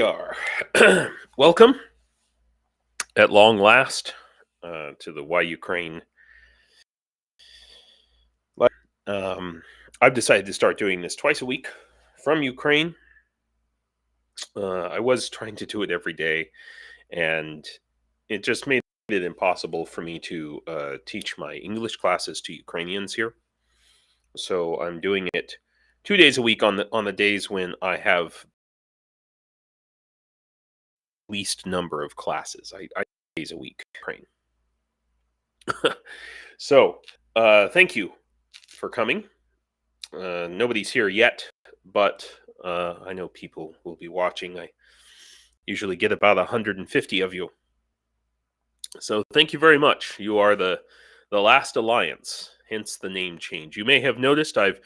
are. Welcome, at long last, to the Why Ukraine. I've decided to start doing this twice a week from Ukraine. I was trying to do it every day, and it just made it impossible for me to teach my English classes to Ukrainians here. So I'm doing it 2 days a week on the days when I have least number of classes. I days a week Ukraine. So thank you for coming. Nobody's here yet, but I know people will be watching. I usually get about 150 of you. So thank you very much. You are the last alliance, hence the name change. You may have noticed I've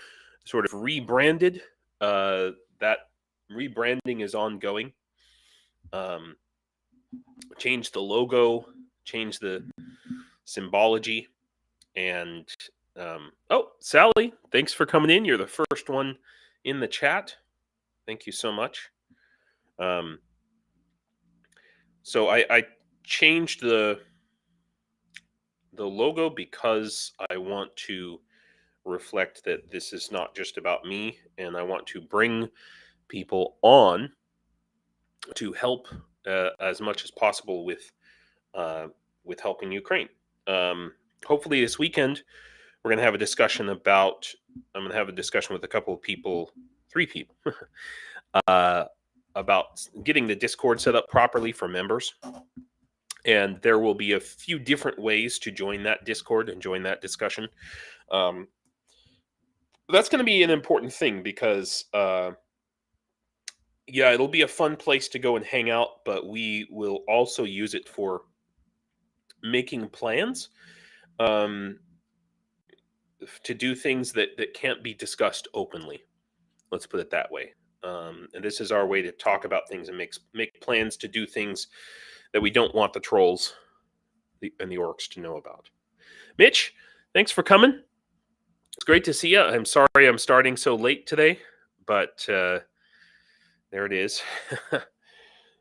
sort of rebranded. That rebranding is ongoing. Changed the logo, changed the symbology, and oh, Sally, thanks for coming in. You're the first one in the chat. Thank you so much. So I changed the logo because I want to reflect that this is not just about me, and I want to bring people on to help as much as possible with helping Ukraine. Hopefully this weekend we're going to have a discussion about. I'm going to have a discussion with a couple of people, 3 people, about getting the Discord set up properly for members. And there will be a few different ways to join that Discord and join that discussion. That's going to be an important thing because, yeah, it'll be a fun place to go and hang out, but we will also use it for making plans to do things that can't be discussed openly. Let's put it that way. And this is our way to talk about things and make plans to do things that we don't want the trolls and the orcs to know about. Mitch, thanks for coming. It's great to see you. I'm sorry I'm starting so late today, but there it is.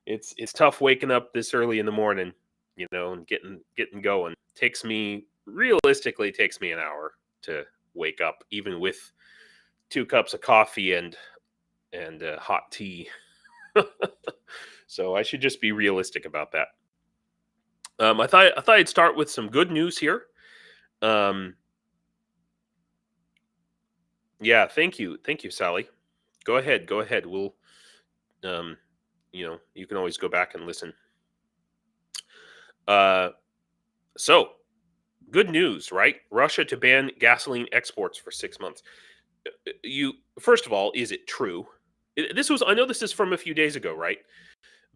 It's tough waking up this early in the morning, and getting going. Realistically takes me an hour to wake up, even with 2 cups of coffee and hot tea. So I should just be realistic about that. I thought I'd start with some good news here. Yeah, thank you, Sally. Go ahead. We'll, you can always go back and listen. So good news, right? Russia to ban gasoline exports for 6 months. First of all, is it true? I know this is from a few days ago, right?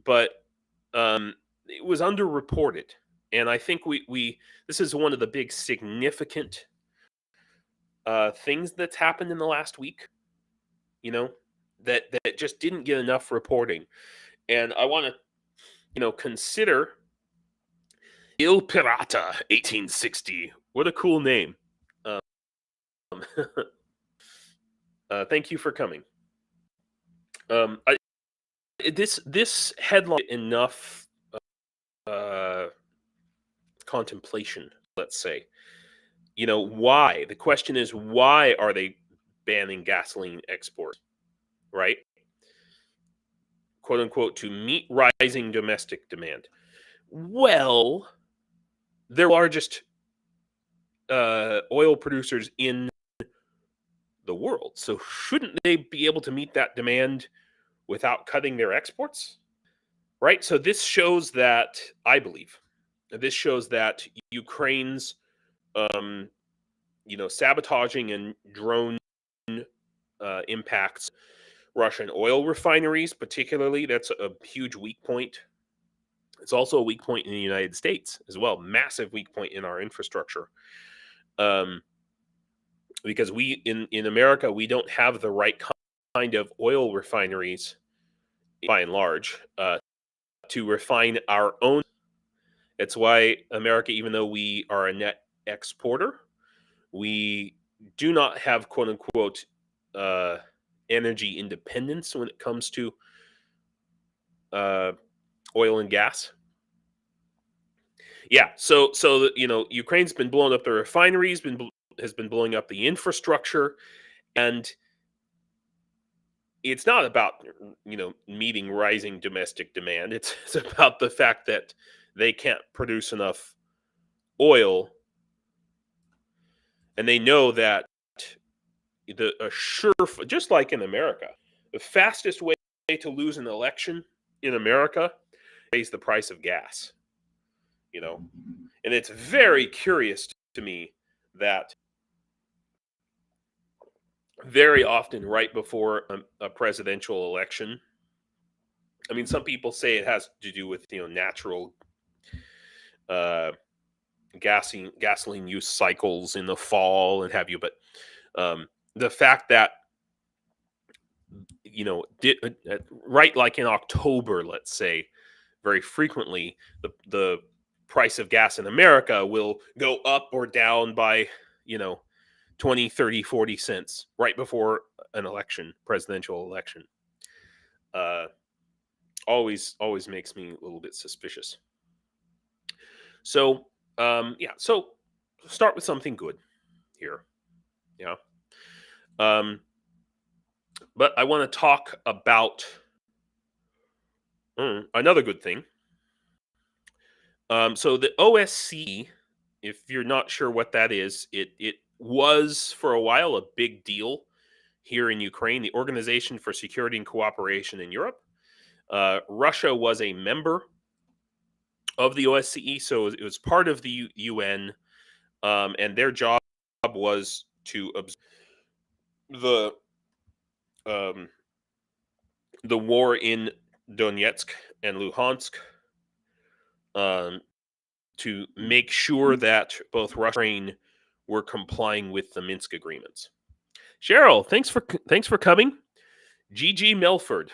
But it was underreported, and I think this is one of the big significant things that's happened in the last week. That just didn't get enough reporting, and I want to, consider Il Pirata 1860. What a cool name. Thank you for coming. This headline enough contemplation, let's say. Why? The question is, why are they banning gasoline exports, right? Quote unquote, to meet rising domestic demand. Well, they're largest oil producers in the world. So shouldn't they be able to meet that demand without cutting their exports? Right? So this shows that, I believe, Ukraine's sabotaging and drone impacts Russian oil refineries, particularly. That's a huge weak point. It's also a weak point in the United States as well. Massive weak point in our infrastructure. Because we, in America, we don't have the right kind of oil refineries, by and large, to refine our own. It's why America, even though we are a net exporter, we do not have, quote unquote, energy independence when it comes to oil and gas. Yeah, so Ukraine's been blowing up the refineries, has been blowing up the infrastructure, and it's not about meeting rising domestic demand. It's about the fact that they can't produce enough oil, and they know that just like in America, the fastest way to lose an election in America is the price of gas. And it's very curious to me that very often right before a presidential election, I mean, some people say it has to do with natural gasoline use cycles in the fall and have you, but the fact that right like in October, let's say, very frequently the price of gas in America will go up or down by 20, 30, 40 cents right before an election, presidential election. Always makes me a little bit suspicious. So, so start with something good here. Yeah. But I want to talk about another good thing. So the OSCE, if you're not sure what that is, it was for a while a big deal here in Ukraine, the Organization for Security and Cooperation in Europe. Russia was a member of the OSCE, so it was part of the UN, and their job was to observe the war in Donetsk and Luhansk, to make sure that both Russia and Ukraine were complying with the Minsk agreements. Cheryl, thanks for coming. GG Melford,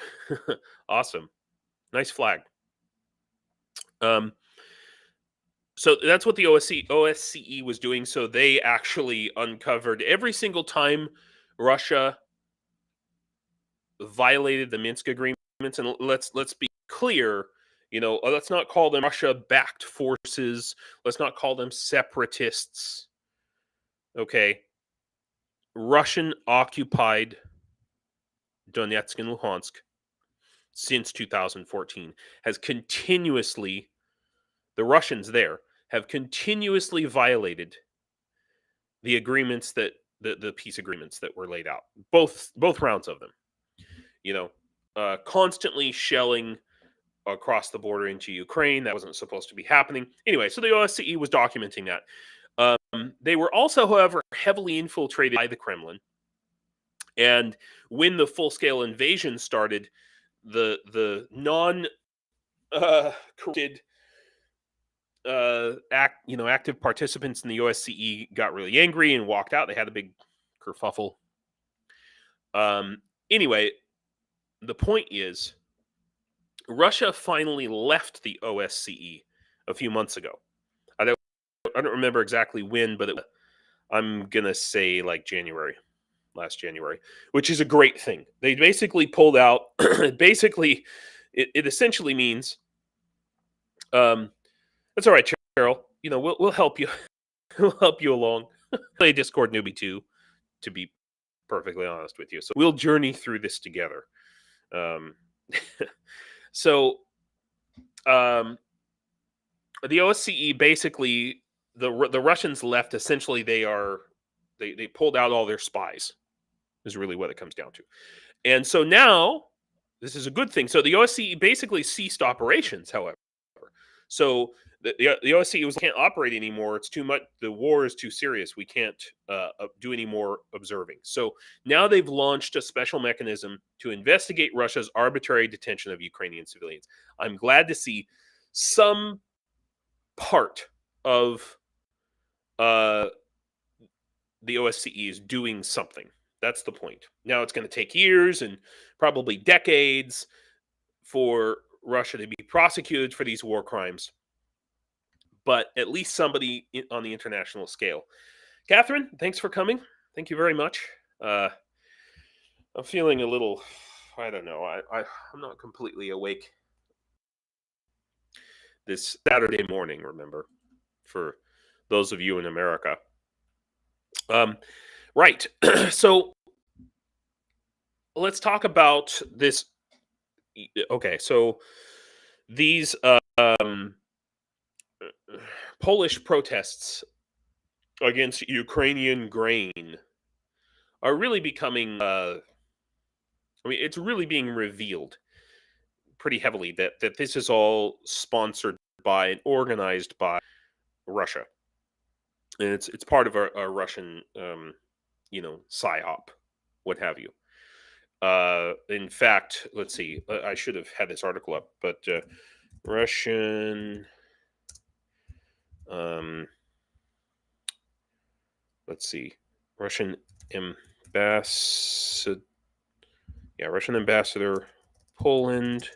awesome, nice flag. So that's what the OSCE was doing. So they actually uncovered every single time Russia violated the Minsk agreements, and let's be clear. Let's not call them Russia-backed forces. Let's not call them separatists. Okay. Russian-occupied Donetsk and Luhansk since 2014 has continuously, the Russians there have continuously violated the agreements that the peace agreements that were laid out, both rounds of them. Constantly shelling across the border into Ukraine. That wasn't supposed to be happening. Anyway, so the OSCE was documenting that. They were also, however, heavily infiltrated by the Kremlin. And when the full-scale invasion started, the non-corrupted active participants in the OSCE got really angry and walked out. They had a big kerfuffle. Anyway, the point is, Russia finally left the OSCE a few months ago. I don't remember exactly when, but I'm gonna say like last January, which is a great thing. They basically pulled out. Basically, it essentially means, that's all right, Cheryl. We'll help you. We'll help you along. Play Discord newbie too, to be perfectly honest with you. So we'll journey through this together. So, the OSCE basically, the Russians left. Essentially, they pulled out all their spies. Is really what it comes down to. And so now, this is a good thing. So the OSCE basically ceased operations. However, so the OSCE can't operate anymore. It's too much. The war is too serious. We can't do any more observing. So now they've launched a special mechanism to investigate Russia's arbitrary detention of Ukrainian civilians. I'm glad to see some part of the OSCE is doing something. That's the point. Now it's going to take years and probably decades for Russia to be prosecuted for these war crimes. But at least somebody on the international scale. Catherine, thanks for coming. Thank you very much. I'm feeling a little, I don't know. I'm not completely awake this Saturday morning, remember, for those of you in America. Right. So let's talk about this. Okay, so these Polish protests against Ukrainian grain are really becoming, it's really being revealed pretty heavily that this is all sponsored by and organized by Russia. And it's part of a Russian, psyop, what have you. In fact, let's see, I should have had this article up, but Russian, let's see, Russian ambassador, Poland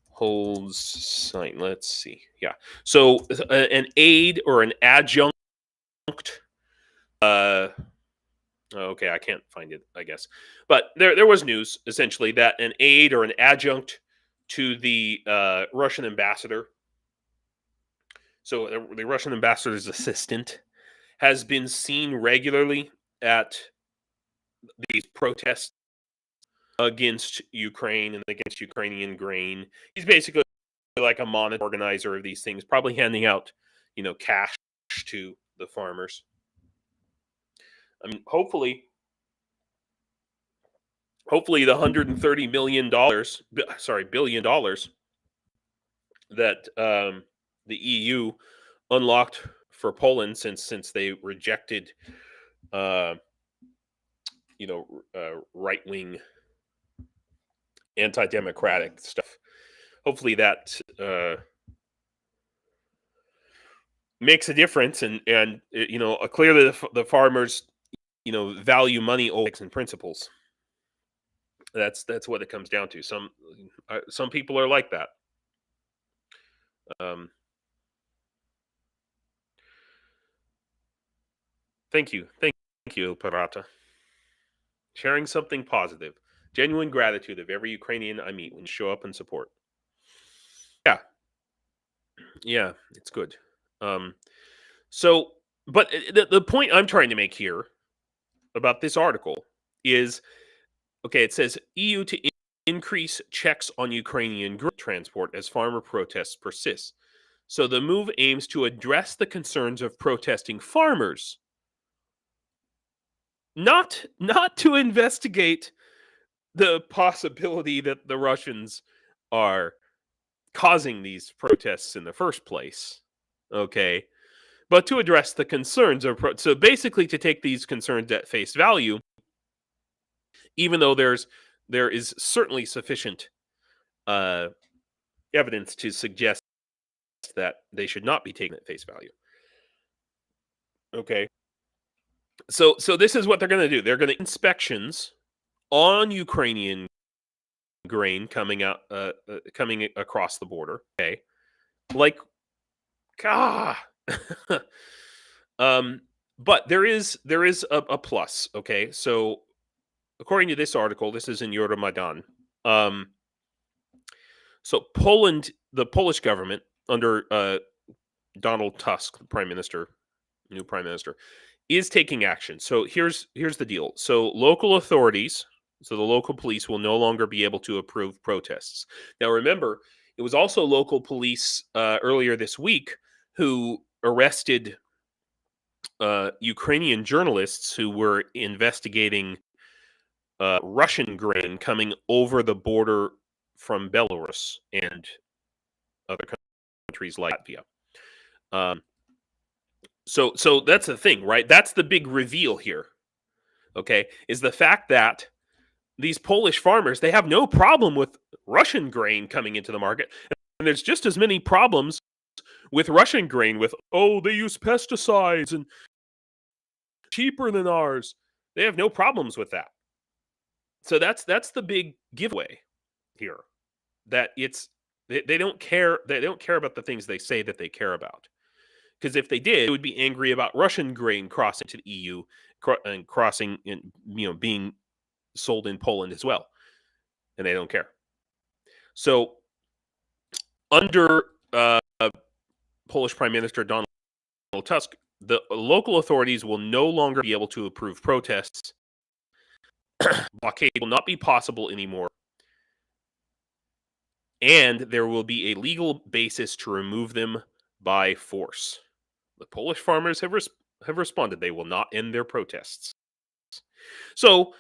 holds sign. Let's see. Yeah. So an aid or an adjunct. Okay, I can't find it, I guess. But there was news, essentially, that an aide or an adjunct to the Russian ambassador, so the Russian ambassador's assistant, has been seen regularly at these protests against Ukraine and against Ukrainian grain. He's basically like a monitor organizer of these things, probably handing out, cash to the farmers. I mean, hopefully the $130 billion that the EU unlocked for Poland since they rejected, right-wing, anti-democratic stuff. Hopefully that makes a difference, and clearly the farmers, value money over ethics and principles. That's what it comes down to. Some people are like that. Thank you, Parata. Sharing something positive, genuine gratitude of every Ukrainian I meet when you show up and support. Yeah, it's good. So, but the point I'm trying to make here about this article is, okay, it says EU to increase checks on Ukrainian grain transport as farmer protests persist. So the move aims to address the concerns of protesting farmers, not to investigate the possibility that the Russians are causing these protests in the first place. Okay, but to address the concerns of so basically to take these concerns at face value, even though there is certainly sufficient evidence to suggest that they should not be taken at face value. Okay, so this is what they're going to do. They're going to inspections on Ukrainian grain coming across the border. Okay, like, but there is a plus. Okay, so according to this article, this is in Euromaidan. So Poland, the Polish government under Donald Tusk, the new prime minister, is taking action. So here's the deal. So local authorities, so the local police, will no longer be able to approve protests. Now remember, it was also local police earlier this week who arrested Ukrainian journalists who were investigating Russian grain coming over the border from Belarus and other countries like Latvia. So that's the thing, right? That's the big reveal here, okay, is the fact that these Polish farmers, they have no problem with Russian grain coming into the market. And there's just as many problems with Russian grain with, they use pesticides and cheaper than ours. They have no problems with that. So that's the big giveaway here, that they don't care. They don't care about the things they say that they care about. Because if they did, they would be angry about Russian grain crossing to the EU and crossing and being sold in Poland as well, and they don't care. So under Polish Prime Minister Donald Tusk, the local authorities will no longer be able to approve protests. Blockade will not be possible anymore. And there will be a legal basis to remove them by force. The Polish farmers have responded. They will not end their protests. So,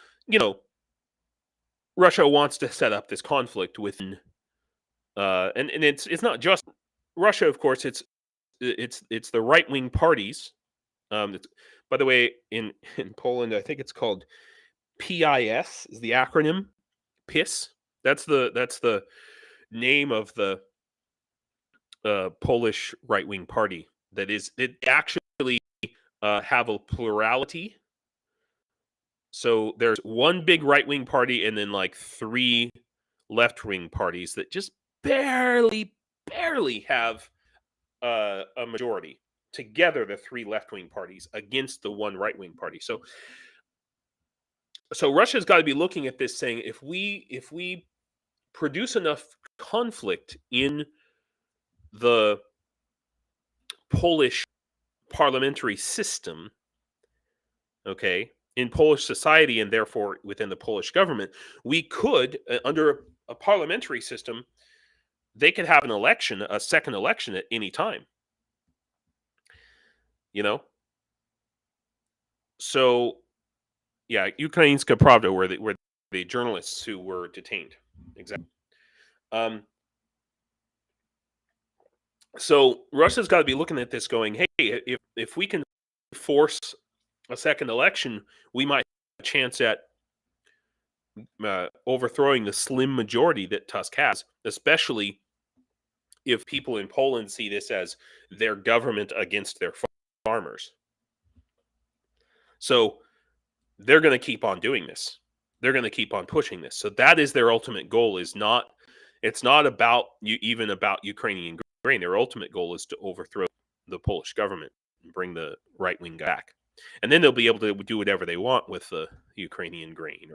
Russia wants to set up this conflict within, and it's not just Russia, of course. It's the right wing parties. By the way, in Poland, I think it's called PIS is the acronym. PIS. That's the name of the Polish right wing party. That is, it actually have a plurality. So there's one big right wing party and then like 3 left wing parties that just barely have a majority. Together, the 3 left wing parties against the 1 right wing party. So Russia's got to be looking at this, saying if we produce enough conflict in the Polish parliamentary system, okay, in Polish society and therefore within the Polish government, we could, under a parliamentary system, they could have a second election at any time. So, yeah, Ukrainska Pravda were the journalists who were detained. Exactly. So Russia's got to be looking at this, going, "Hey, if we can force a second election, we might have a chance at overthrowing the slim majority that Tusk has, especially if people in Poland see this as their government against their farmers." So they're going to keep on doing this. They're going to keep on pushing this. So that is their ultimate goal. It's not about Ukrainian grain. Their ultimate goal is to overthrow the Polish government and bring the right wing back. And then they'll be able to do whatever they want with the Ukrainian grain.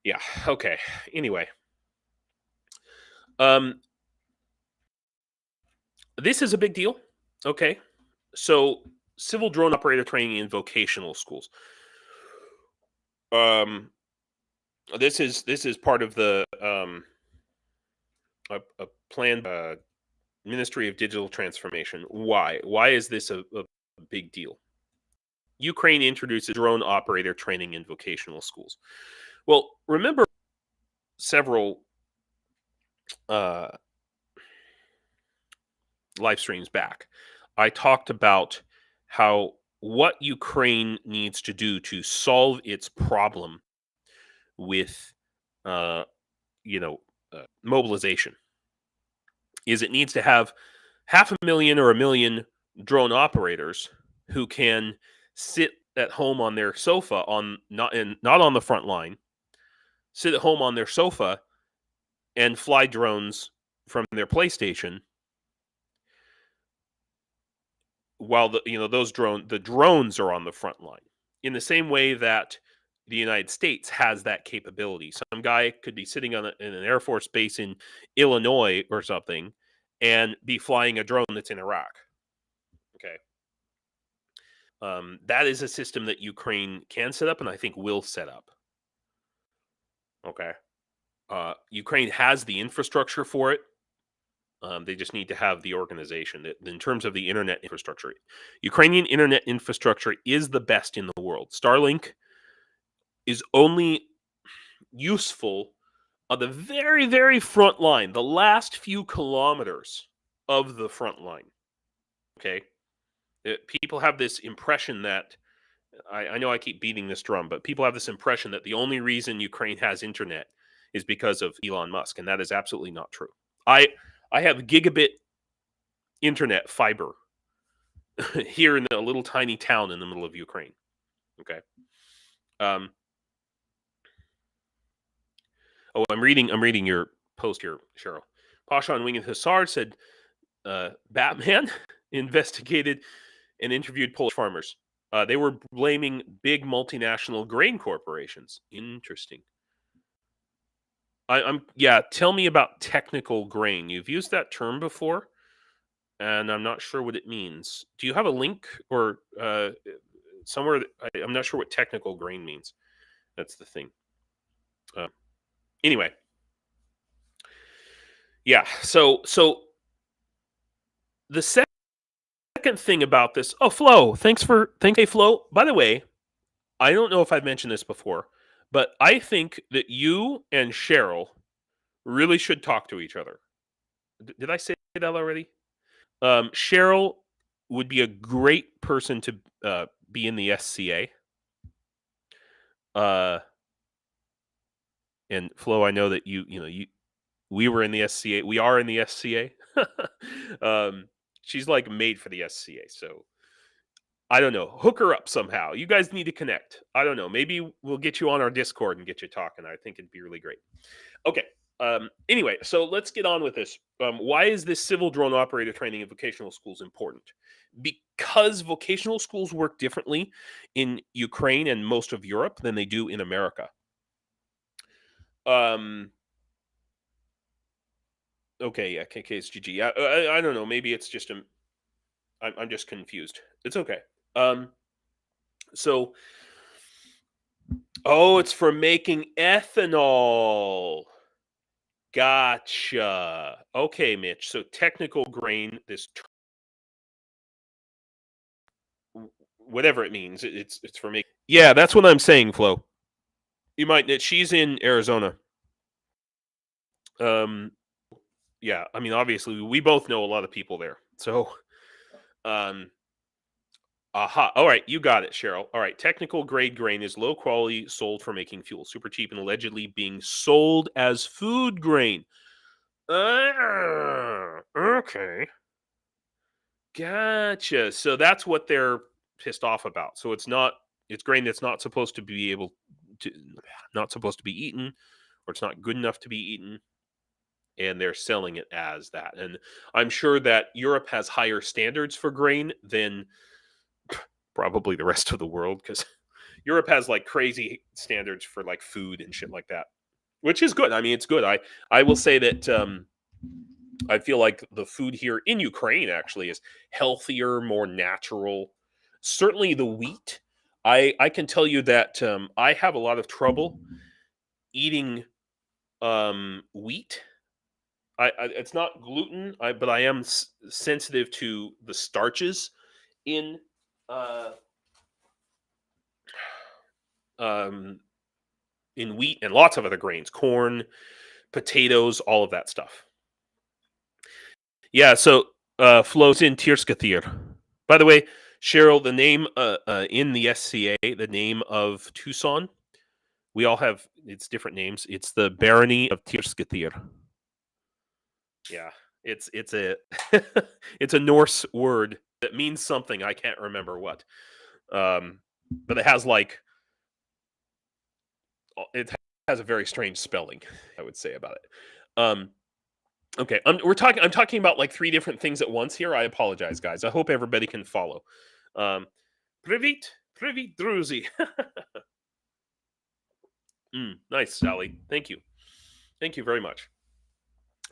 Yeah. Okay. Anyway. This is a big deal. Okay. So civil drone operator training in vocational schools. This is part of the a planned Ministry of Digital Transformation. Why is this a big deal? Ukraine introduces drone operator training in vocational schools. Well, remember several live streams back, I talked about what Ukraine needs to do to solve its problem with mobilization is it needs to have 500,000 or 1 million drone operators who can sit at home on their sofa, not on the front line, sit at home on their sofa and fly drones from their PlayStation, while the drones are on the front line. In the same way that the United States has that capability. Some guy could be sitting in an Air Force base in Illinois or something and be flying a drone that's in Iraq. Okay. That is a system that Ukraine can set up and I think will set up. Okay. Ukraine has the infrastructure for it. They just need to have the organization. In terms of the internet infrastructure, Ukrainian internet infrastructure is the best in the world. Starlink is only useful on the very, very front line, the last few kilometers of the front line. Okay? People have this impression that, I know I keep beating this drum, but people have this impression that the only reason Ukraine has internet is because of Elon Musk, and that is absolutely not true. I have gigabit internet fiber here in a little tiny town in the middle of Ukraine. Okay. I'm reading your post here, Cheryl. Pasha on Winged Hussar said Batman investigated and interviewed Polish farmers. They were blaming big multinational grain corporations. Interesting. Tell me about technical grain. You've used that term before. and I'm not sure what it means. Do you have a link or somewhere? I'm not sure what technical grain means. That's the thing. Anyway, yeah. So the second thing about this. Oh, Flo, thanks. Hey, Flo. By the way, I don't know if I've mentioned this before, but I think that you and Cheryl really should talk to each other. Did I say that already? Cheryl would be a great person to be in the SCA. And Flo, I know that we were in the SCA. We are in the SCA. She's like made for the SCA. So I don't know. Hook her up somehow. You guys need to connect. I don't know. Maybe we'll get you on our Discord and get you talking. I think it'd be really great. Okay. Anyway, so let's get on with this. Why is this civil drone operator training in vocational schools important? Because vocational schools work differently in Ukraine and most of Europe than they do in America. Okay, yeah, KK's GG. I don't know. Maybe it's just I'm just confused. It's okay. So, it's for making ethanol. Gotcha. Okay, Mitch. So technical grain, whatever it means, it's for making. Yeah, that's what I'm saying, Flo. You might. She's in Arizona. Yeah. I mean, obviously, we both know a lot of people there. So, aha. All right, you got it, Cheryl. All right, technical grade grain is low quality, sold for making fuel, super cheap, and allegedly being sold as food grain. Okay. Gotcha. So that's what they're pissed off about. So it's grain that's not supposed to be eaten, or it's not good enough to be eaten, and they're selling it as that. And I'm sure that Europe has higher standards for grain than probably the rest of the world, because Europe has like crazy standards for like food and shit like that, which is good. I mean, it's good. I will say that I feel like the food here in Ukraine actually is healthier, more natural. Certainly the wheat. I can tell you that I have a lot of trouble eating wheat. It's not gluten, but I am sensitive to the starches in in wheat and lots of other grains, corn, potatoes, all of that stuff. Yeah, so flows in Tirskathir. By the way, Cheryl, the name in the SCA, the name of Tucson, we all have it's different names. It's the Barony of Tirskathir. Yeah, it's a it's a Norse word that means something. I can't remember what, but it has it has a very strange spelling, I would say, about it. Okay, I'm talking about like three different things at once here. I apologize, guys. I hope everybody can follow. Привіт, друзі. Nice, Sally. Thank you very much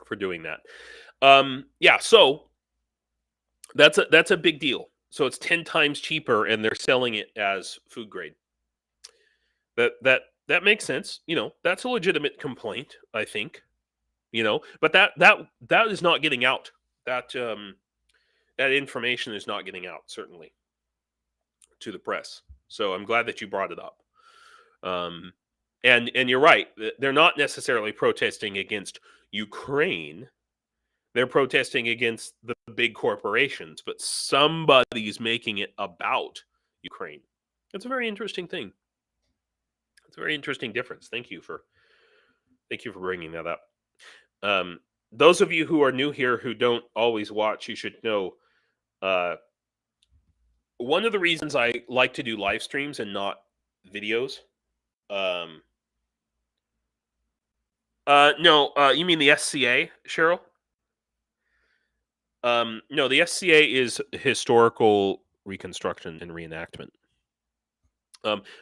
for doing that. Yeah, so that's a big deal. So it's 10 times cheaper, and they're selling it as food grade. That makes sense. That's a legitimate complaint, I think. But that is not getting out. That information is not getting out, certainly, to the press. So I'm glad that you brought it up. And you're right. They're not necessarily protesting against Ukraine. They're protesting against the big corporations, but somebody's making it about Ukraine. It's a very interesting thing. It's a very interesting difference. Thank you for bringing that up. Those of you who are new here who don't always watch, you should know one of the reasons I like to do live streams and not videos. No, you mean the SCA, Cheryl? No, the SCA is historical reconstruction and reenactment.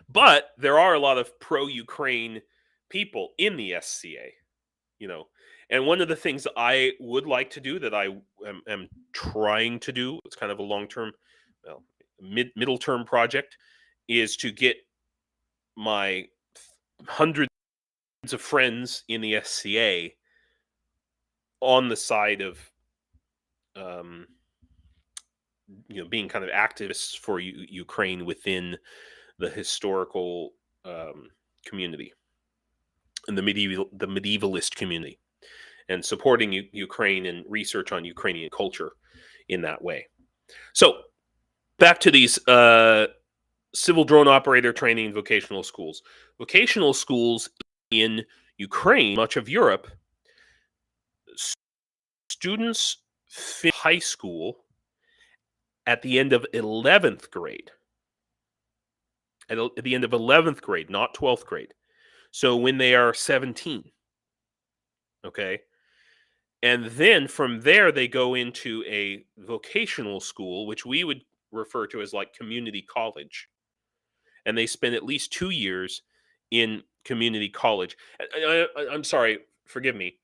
But there are a lot of pro-Ukraine people in the SCA, and one of the things I would like to do that I am trying to do, it's kind of a long-term, well, middle-term project, is to get my hundreds of friends in the SCA on the side of being kind of activists for Ukraine within the historical community and the medievalist community, and supporting Ukraine and research on Ukrainian culture in that way. So back to these civil drone operator training vocational schools. Vocational schools in Ukraine, much of Europe, students finish high school at the end of 11th grade. At the end of 11th grade, not 12th grade. So when they are 17. Okay. And then from there, they go into a vocational school, which we would refer to as like community college. And they spend at least 2 years in community college. I'm sorry, forgive me.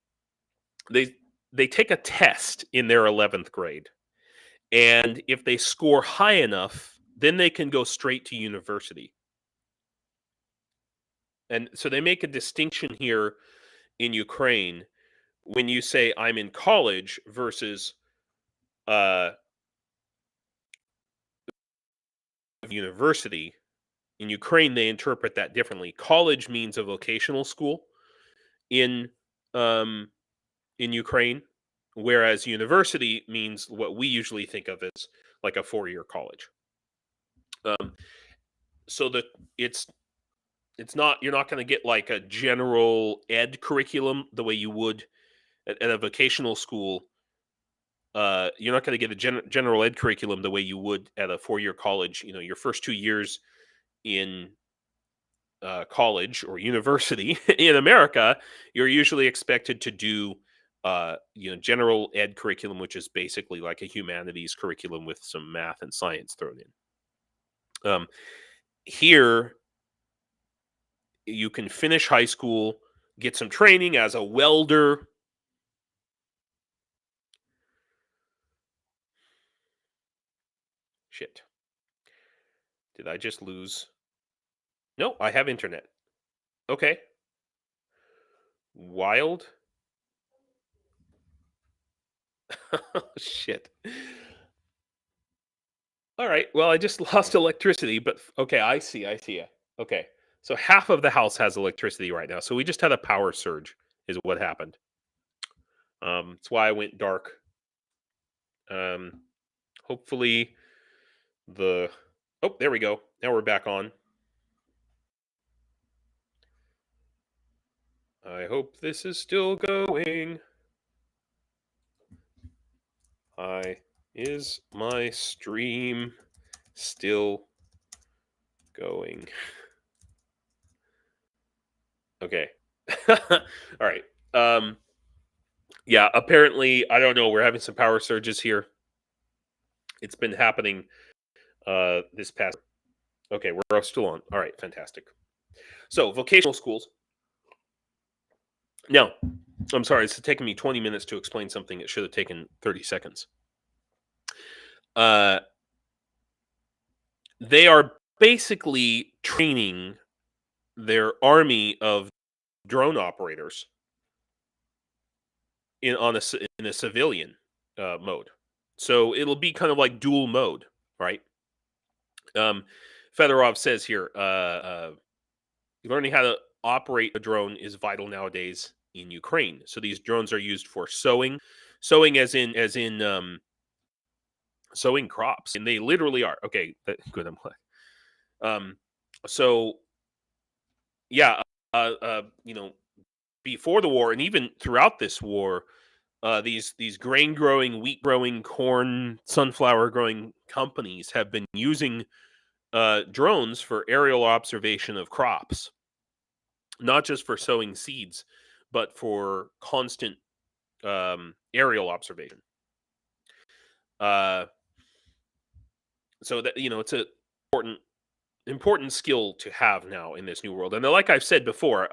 They take a test in their 11th grade. And if they score high enough, then they can go straight to university. And so they make a distinction here in Ukraine when you say I'm in college versus university. In Ukraine, they interpret that differently. College means a vocational school in Ukraine, whereas university means what we usually think of as like a 4-year college. So that it's not, you're not going to get like a general ed curriculum the way you would at a vocational school. You're not going to get a general ed curriculum the way you would at a 4-year college. Your first 2 years in college or university in America, you're usually expected to do general ed curriculum, which is basically like a humanities curriculum with some math and science thrown in. Here, you can finish high school, get some training as a welder. Shit. Did I just lose? No, I have internet. Okay. Wild. Shit. All right. Well, I just lost electricity, but okay, I see. Okay. So half of the house has electricity right now. So we just had a power surge is what happened. That's why I went dark. Hopefully oh, there we go. Now we're back on. I hope this is still going. Is my stream still going? Okay. All right. Yeah, apparently, I don't know, we're having some power surges here. It's been happening this past. Okay, we're still on. All right, fantastic. So, vocational schools. Now, I'm sorry, it's taken me 20 minutes to explain something that should have taken 30 seconds. They are basically training their army of drone operators in a civilian mode. So it'll be kind of like dual mode, right? Fedorov says here, learning how to operate a drone is vital nowadays in Ukraine. So these drones are used for sowing as in sowing crops, and they literally are. Okay, good. I'm glad. So yeah, before the war and even throughout this war, these grain growing, wheat growing, corn, sunflower growing companies have been using drones for aerial observation of crops, not just for sowing seeds, but for constant aerial observation. So that it's an important skill to have now in this new world. And like I've said before,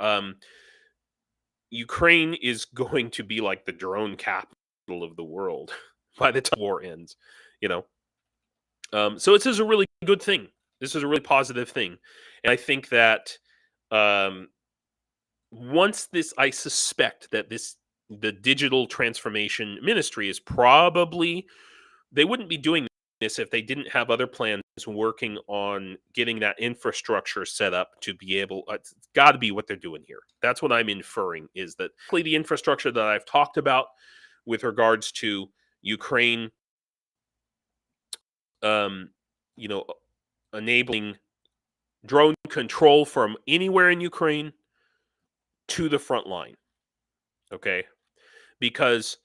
Ukraine is going to be like the drone capital of the world by the time war ends. You know, so this is a really good thing. This is a really positive thing, and I think that once this, I suspect that the digital transformation ministry is probably, they wouldn't be doing this if they didn't have other plans working on getting that infrastructure set up to be able. It's got to be what they're doing here. That's what I'm inferring, is that the infrastructure that I've talked about with regards to Ukraine, you know, enabling drone control from anywhere in Ukraine to the front line. Okay, because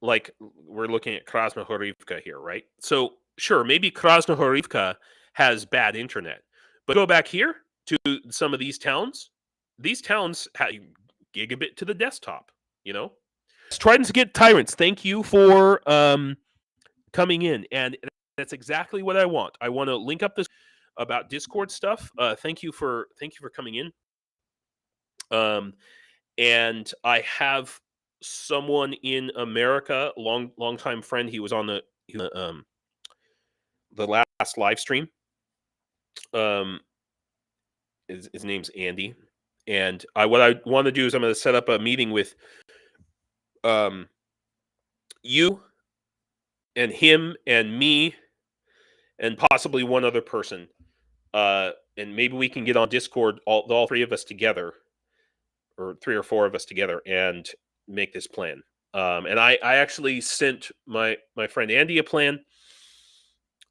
like we're looking at Krasnohorivka here, right? So sure, maybe Krasnohorivka has bad internet, but go back here to some of these towns. These towns have gigabit to the desktop. You know, Tridents Get Tyrants. Thank you for coming in, and that's exactly what I want. I want to link up this about Discord stuff. Thank you for coming in. And I have someone in America, long time friend. He was on the last live stream. His name's Andy, and what I want to do is I'm going to set up a meeting with you and him and me and possibly one other person, and maybe we can get on Discord, all three of us together, or 3 or 4 of us together, and make this plan. And I actually sent my friend Andy a plan.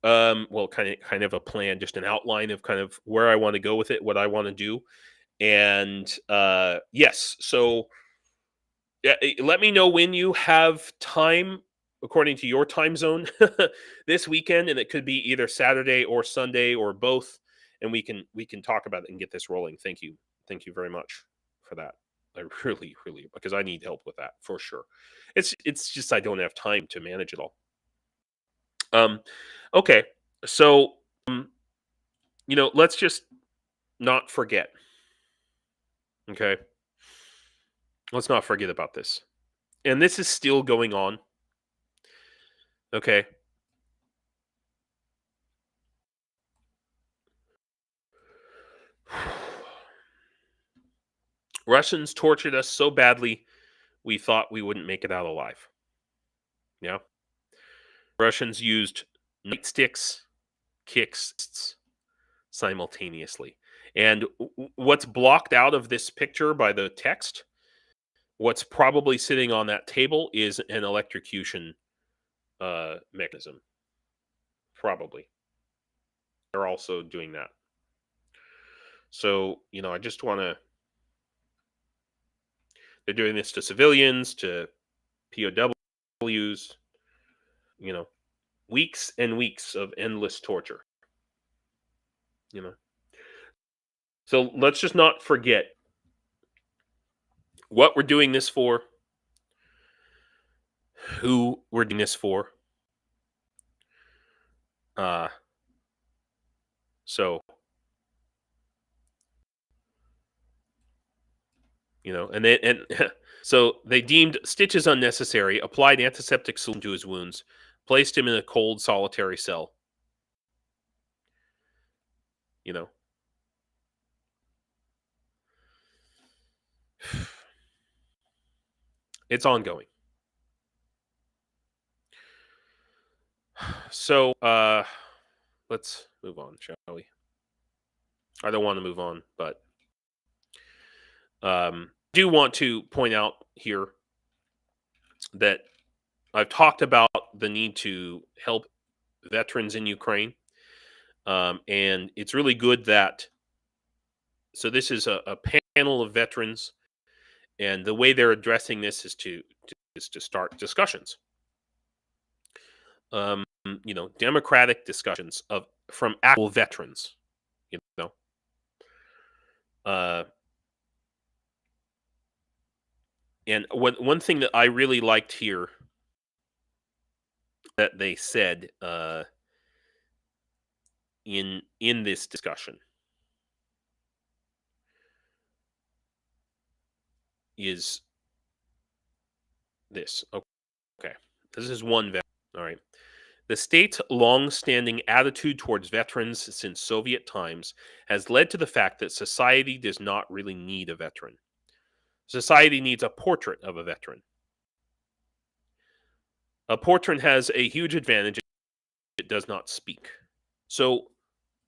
Well, kind of a plan, just an outline of kind of where I want to go with it, what I want to do. And yes, so yeah, let me know when you have time according to your time zone this weekend, and it could be either Saturday or Sunday or both, and we can talk about it and get this rolling. Thank you very much for that. I really, because I need help with that for sure. It's just I don't have time to manage it all. Okay, so let's just not forget. Okay, let's not forget about this, and this is still going on. Okay. Russians tortured us so badly, we thought we wouldn't make it out alive. Yeah. Russians used nightsticks, kicks simultaneously. And what's blocked out of this picture by the text, what's probably sitting on that table is an electrocution mechanism. Probably. They're also doing that. So, I just want to. They're doing this to civilians, to POWs, weeks and weeks of endless torture. So let's just not forget what we're doing this for, who we're doing this for. So, and so they deemed stitches unnecessary, applied antiseptic solution to his wounds, placed him in a cold, solitary cell. It's ongoing. So, let's move on, shall we? I don't want to move on, but I do want to point out here that I've talked about the need to help veterans in Ukraine, and it's really good that. So this is a panel of veterans, and the way they're addressing this is to start discussions. Democratic discussions from actual veterans. And one thing that I really liked here that they said in this discussion is this. Okay. This is one veteran. All right. The state's long-standing attitude towards veterans since Soviet times has led to the fact that society does not really need a veteran. Society needs a portrait of a veteran. A portrait has a huge advantage: it does not speak. So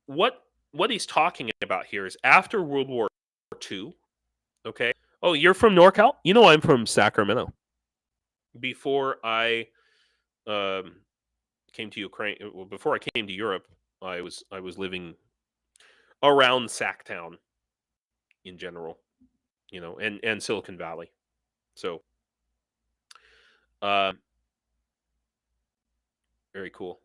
what he's talking about here is after World War II, okay? Oh, you're from NorCal? You know I'm from Sacramento. Before I came to Ukraine, well, before I came to Europe, I was living around Sacktown in general, and Silicon Valley. So, uh, very cool.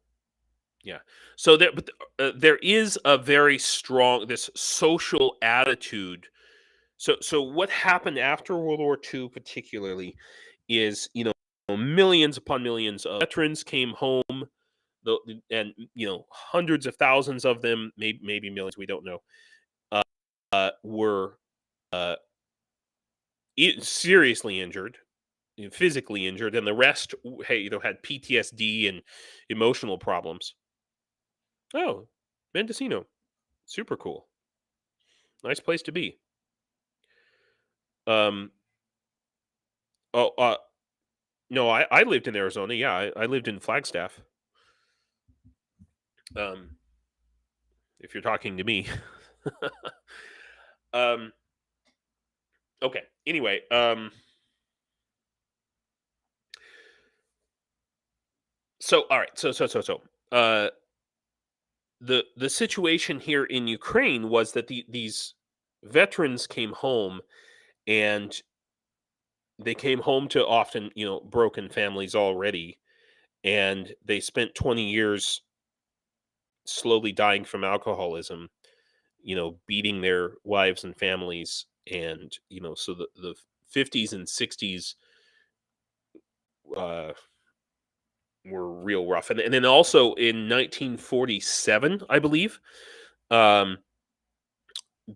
Yeah. So there is a very strong this social attitude. So what happened after World War II, particularly, is millions upon millions of veterans came home, and hundreds of thousands of them, maybe millions, we don't know, were uh, seriously injured, physically injured, and the rest, hey, had PTSD and emotional problems. Oh, Mendocino, super cool, nice place to be. Um, oh, no, I lived in Arizona. Yeah, I lived in Flagstaff. If you're talking to me. um, okay. Anyway, so all right, so the situation here in Ukraine was that these veterans came home, and they came home to often broken families already, and they spent 20 years slowly dying from alcoholism, beating their wives and families, and so the 50s and 60s uh, were real rough, and then also in 1947, I believe, um,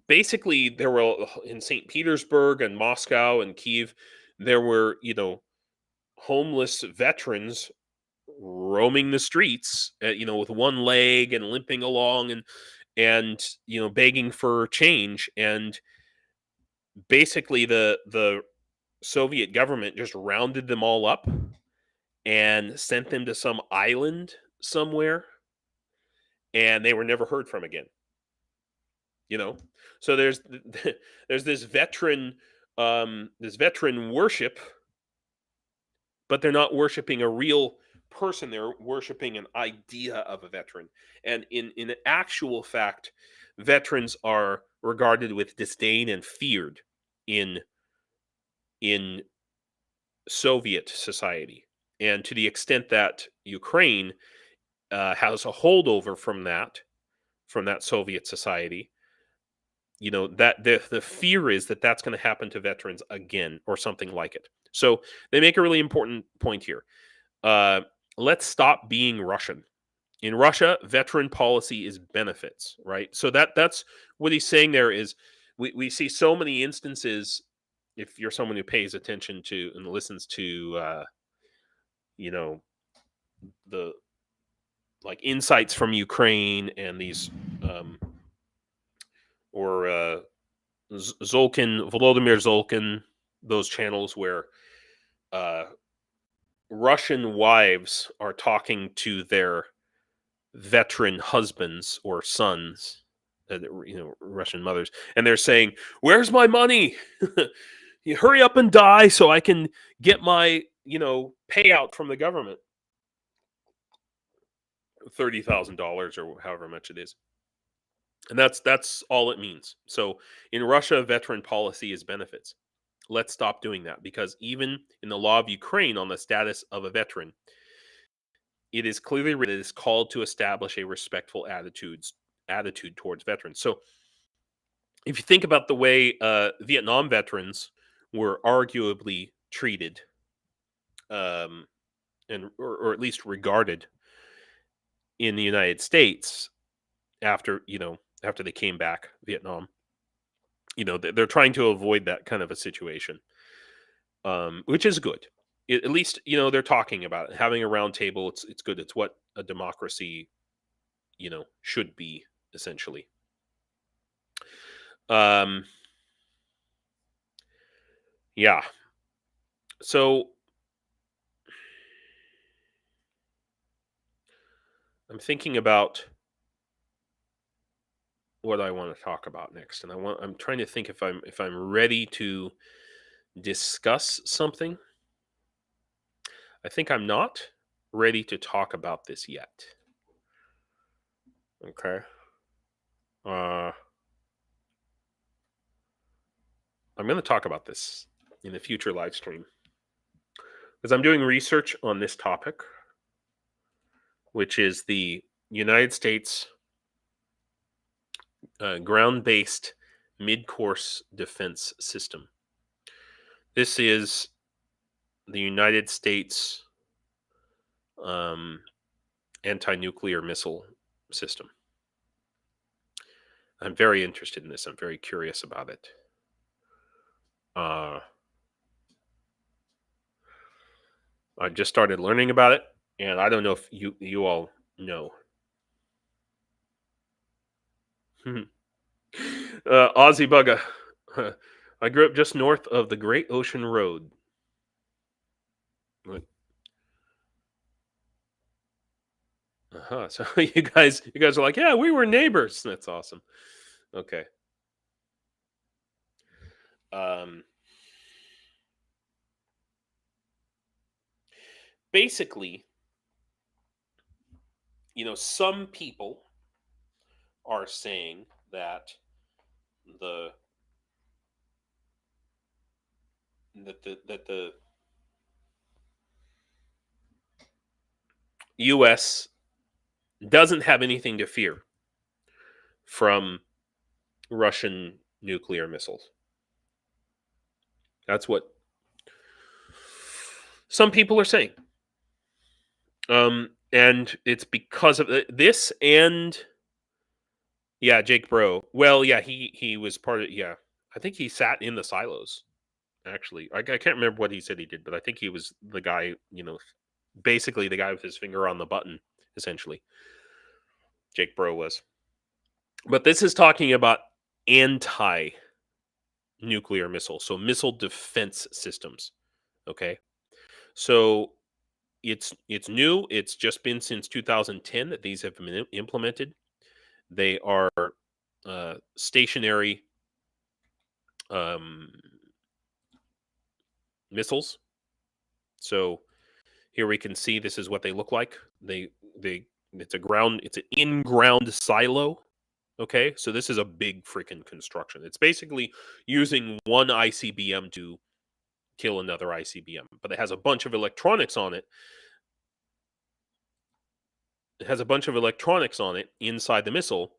basically there were in St. Petersburg and Moscow and Kiev, there were homeless veterans roaming the streets, with one leg and limping along, and begging for change, and basically the Soviet government just rounded them all up and sent them to some island somewhere, and they were never heard from again. So there's there's this veteran worship, but they're not worshiping a real person, they're worshiping an idea of a veteran. And in actual fact, veterans are regarded with disdain and feared in in Soviet society. And to the extent that Ukraine has a holdover from that Soviet society, that the fear is that that's going to happen to veterans again, or something like it. So they make a really important point here. Let's stop being Russian. In Russia, veteran policy is benefits, right? So that's what he's saying there is we see so many instances. If you're someone who pays attention to and listens to the like insights from Ukraine and these or Volodymyr Zolkin, those channels where Russian wives are talking to their veteran husbands or sons, Russian mothers, and they're saying, "Where's my money? You hurry up and die so I can get my payout from the government, $30,000 or however much it is." And that's all it means. So in Russia, veteran policy is benefits. Let's stop doing that, because even in the law of Ukraine on the status of a veteran, it is clearly written, it is called to establish a respectful attitude towards veterans. So if you think about the way Vietnam veterans were arguably treated, or at least regarded in the United States after they came back, Vietnam, they're trying to avoid that kind of a situation, which is good. at least they're talking about it, having a round table. It's good. It's what a democracy should be, essentially. Yeah. So I'm thinking about what I want to talk about next, and I'm trying to think if I'm ready to discuss something. I think I'm not ready to talk about this yet. Okay. I'm going to talk about this in a future live stream because I'm doing research on this topic, which is the United States ground-based mid-course defense system. This is the United States anti-nuclear missile system. I'm very interested in this. I'm very curious about it. I just started learning about it, and I don't know if you all know. Aussie Bugga. I grew up just north of the Great Ocean Road. So you guys are like, yeah, we were neighbors. That's awesome. Okay. Basically, some people are saying that the U.S. doesn't have anything to fear from Russian nuclear missiles. That's what some people are saying. And it's because of this and Jake Broe. Well, yeah, he was part of I think he sat in the silos. Actually, I can't remember what he said he did, but I think he was the guy, basically the guy with his finger on the button, essentially. Jake Broe was. But this is talking about anti-nuclear missiles, so missile defense systems. Okay, so it's new. It's just been since 2010 that these have been implemented. They are stationary missiles. So here we can see this is what they look like. It's an in-ground silo. Okay, so this is a big freaking construction. It's basically using one ICBM to kill another ICBM, but it has a bunch of electronics on it. It has a bunch of electronics on it inside the missile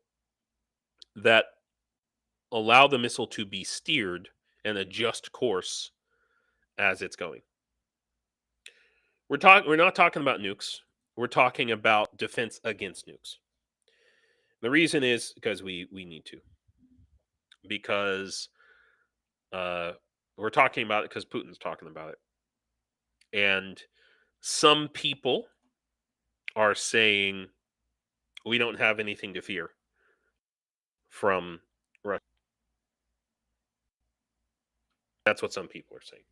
that allow the missile to be steered and adjust course as it's going. We're not talking about nukes. We're talking about defense against nukes. The reason is because we need to. Because we're talking about it because Putin's talking about it. And some people are saying we don't have anything to fear from Russia. That's what some people are saying.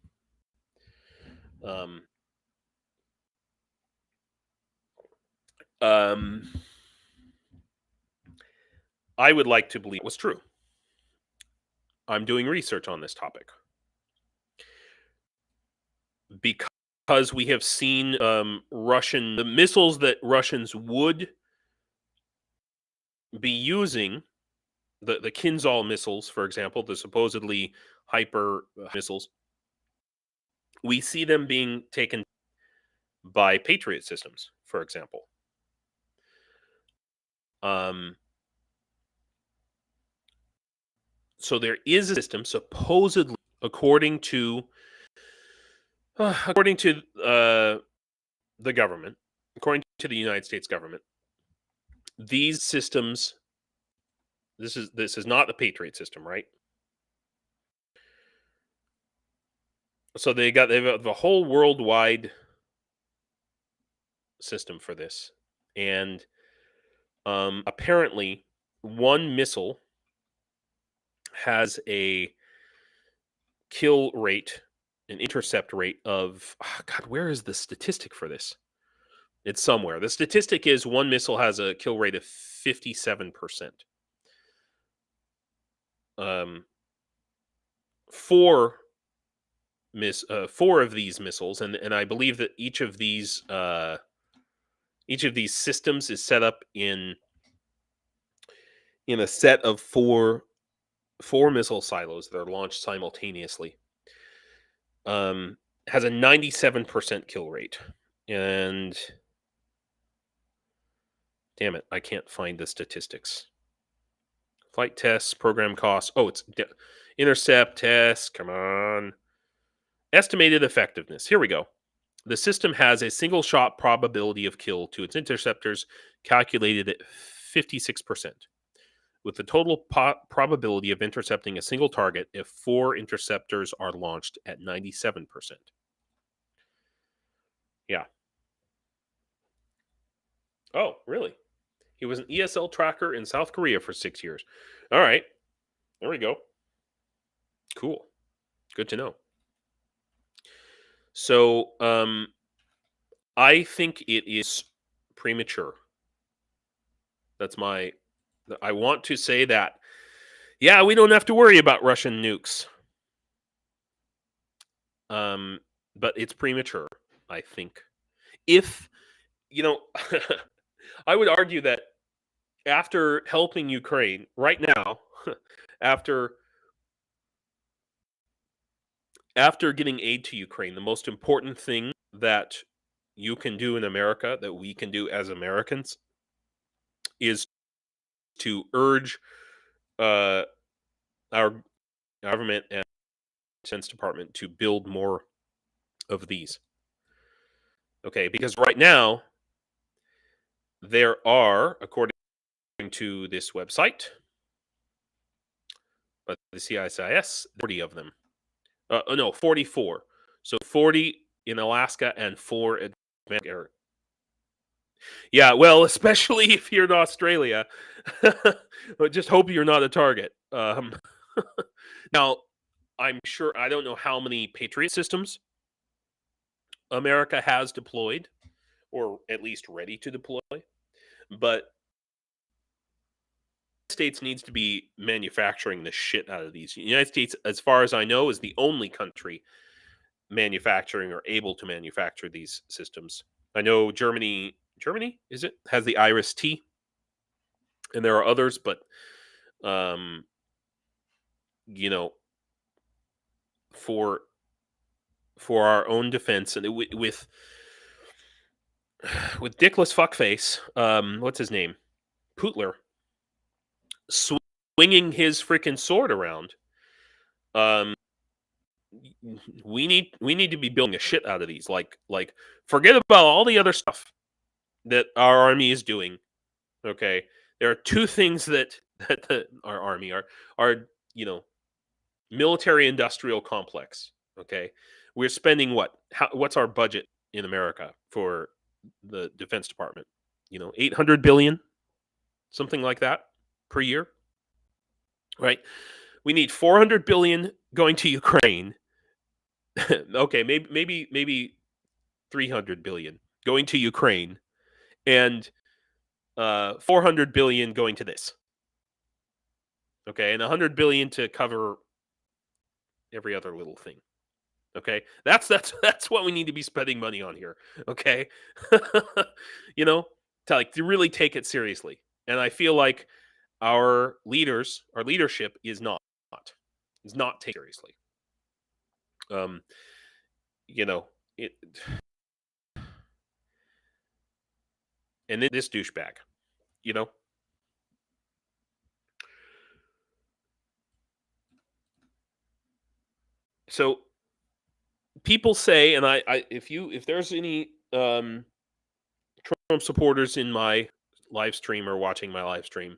I would like to believe it was true. I'm doing research on this topic because we have seen the missiles that Russians would be using, the Kinzhal missiles, for example, the supposedly hyper missiles. We see them being taken by Patriot systems, for example. So there is a system, supposedly, according to the government, according to the United States government, these systems. This is not the Patriot system, right? So they've got the whole worldwide system for this, and apparently one missile has a kill rate, an intercept rate of God. Where is the statistic for this? It's somewhere. The statistic is one missile has a kill rate of 57%. Four of these missiles, and I believe that each of these systems is set up in a set of four missile silos that are launched simultaneously. Has a 97% kill rate, and damn it, I can't find the statistics. Flight tests, program costs. Oh, it's intercept tests. Come on. Estimated effectiveness. Here we go. The system has a single shot probability of kill to its interceptors calculated at 56%, with the total probability of intercepting a single target if 4 interceptors are launched at 97%. Yeah. Oh, really? He was an ESL tracker in South Korea for 6 years. All right. There we go. Cool. Good to know. So, I think it is premature. I want to say that, yeah, we don't have to worry about Russian nukes. But it's premature, I think. If, I would argue that after helping Ukraine right now, after getting aid to Ukraine, the most important thing that you can do in America, that we can do as Americans, is to urge our government and Defense Department to build more of these. Okay, because right now there are, according to this website, but the CISIS, 40 of them. No, 44. So 40 in Alaska and 4 at Vancouver. Yeah, well, especially if you're in Australia. Just hope you're not a target. Now, I'm sure, I don't know how many Patriot systems America has deployed, or at least ready to deploy, but the United States needs to be manufacturing the shit out of these. The United States, as far as I know, is the only country manufacturing or able to manufacture these systems. I know Germany is it, has the Iris T, and there are others, but for our own defense, and with dickless fuckface, what's his name, Putler, swinging his freaking sword around, we need to be building the shit out of these. Like forget about all the other stuff that our army is doing. Okay, there are two things that our army, our military industrial complex. Okay, we're spending what's our budget in America for the Defense Department? 800 billion, something like that per year, right? We need 400 billion going to Ukraine. Okay, maybe 300 billion going to Ukraine, and 400 billion going to this. Okay, and 100 billion to cover every other little thing. Okay, that's what we need to be spending money on here. Okay, to really take it seriously. And I feel like our leadership is not taken seriously. It, and then this douchebag, So people say, and I if there's any Trump supporters in my live stream or watching my live stream,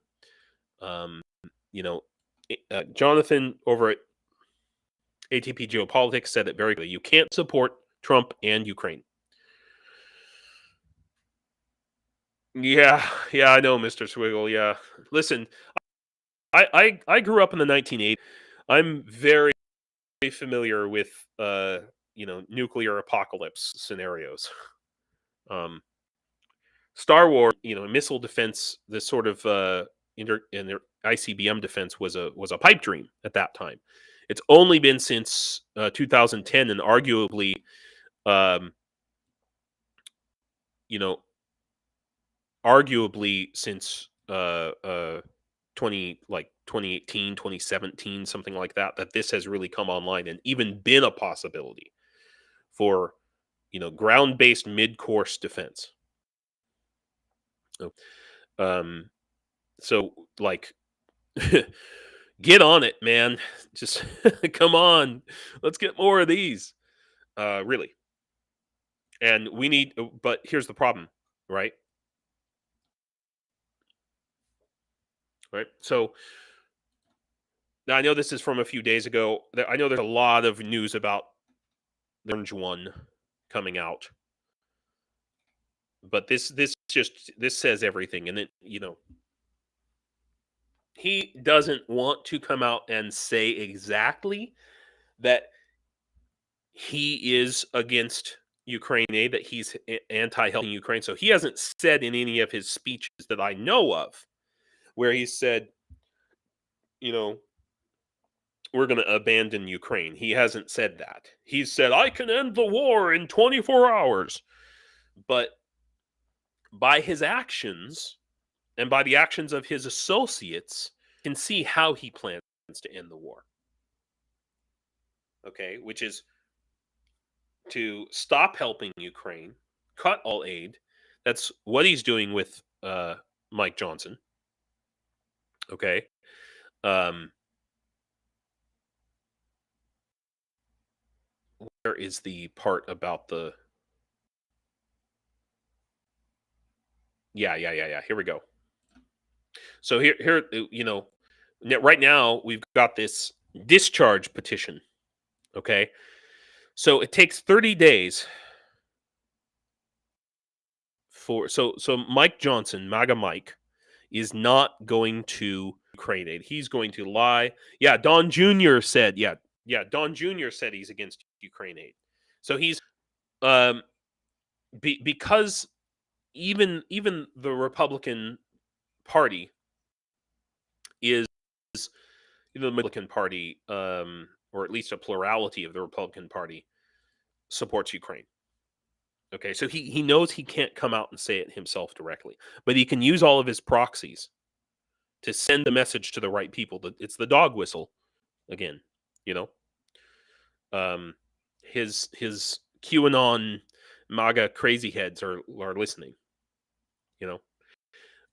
Jonathan over at ATP Geopolitics said it very clearly. You can't support Trump and Ukraine. Yeah, I know, Mr. Swiggle. Yeah, listen, I grew up in the 1980s. I'm very familiar with nuclear apocalypse scenarios. Star Wars, missile defense, this sort of ICBM defense was a pipe dream at that time. It's only been since 2010, and arguably, since 2018, 2017, something like that, that this has really come online and even been a possibility for ground-based mid-course defense. So like get on it, man. Just come on. Let's get more of these. Really. And we need, but here's the problem, right? Right. So now I know this is from a few days ago. I know there's a lot of news about the Orange One coming out. But this says everything. And it, he doesn't want to come out and say exactly that he is against Ukraine aid, that he's anti-helping Ukraine. So he hasn't said in any of his speeches that I know of where he said, we're going to abandon Ukraine. He hasn't said that. He said, I can end the war in 24 hours. But by his actions and by the actions of his associates, you can see how he plans to end the war. Okay, which is to stop helping Ukraine, cut all aid. That's what he's doing with Mike Johnson. Okay. Where is the part about the... Yeah. Here we go. So here, right now we've got this discharge petition. Okay. So it takes 30 days for so Mike Johnson, MAGA Mike, is not going to Ukraine aid. He's going to lie. Yeah, Don Jr. said, Don Jr. said he's against Ukraine aid. So he's because even the Republican Party is the Republican Party, or at least a plurality of the Republican Party supports Ukraine. Okay, so he knows he can't come out and say it himself directly, but he can use all of his proxies to send the message to the right people. It's the dog whistle again, his QAnon MAGA crazy heads are listening,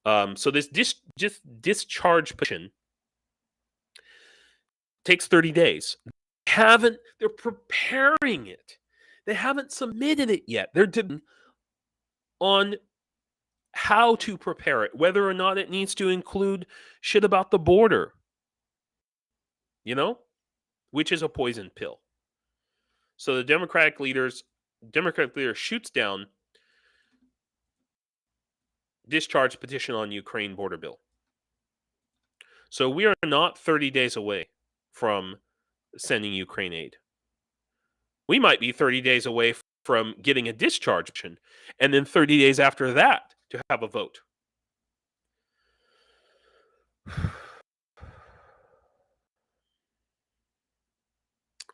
so this discharge petition takes 30 days. They're preparing it. They haven't submitted it yet. They're on how to prepare it, whether or not it needs to include shit about the border, which is a poison pill. So the Democratic leader shoots down discharge petition on Ukraine border bill. So we are not 30 days away from sending Ukraine aid. We might be 30 days away from getting a discharge petition, and then 30 days after that to have a vote.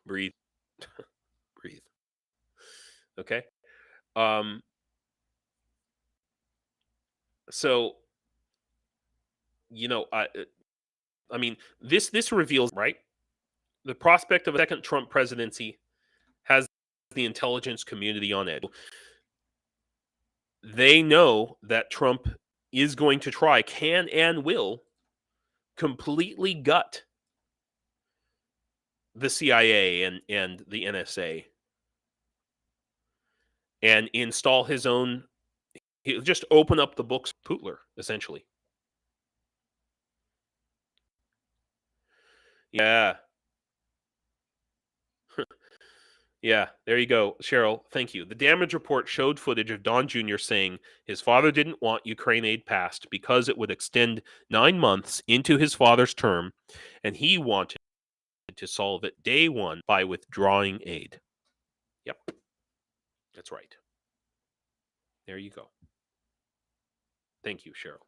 Breathe. Breathe. Okay. So, I mean, this reveals, right? The prospect of a second Trump presidency has the intelligence community on edge. They know that Trump is going to try, can and will, completely gut the CIA and the NSA and install his own. He'll just open up the books, Putler, essentially. Yeah. Yeah, there you go, Cheryl. Thank you. The damage report showed footage of Don Jr. saying his father didn't want Ukraine aid passed because it would extend 9 months into his father's term, and he wanted to solve it day one by withdrawing aid. Yep, that's right. There you go. Thank you, Cheryl.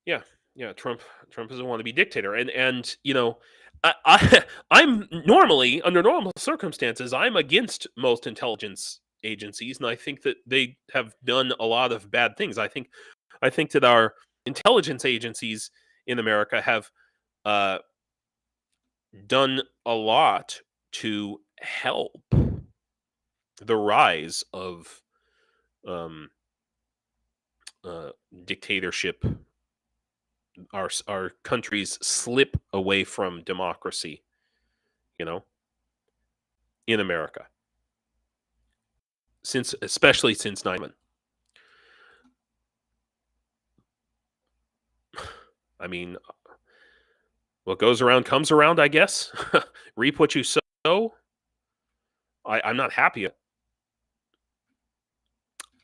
Yeah, Trump doesn't want to be dictator, and you know, I'm normally, under normal circumstances, I'm against most intelligence agencies, and I think that they have done a lot of bad things. I think that our intelligence agencies in America have done a lot to help the rise of um, dictatorship, our country's slip away from democracy, you know, in America, especially since 9/11. I mean, what goes around comes around, I guess. Reap what you sow. I'm not happy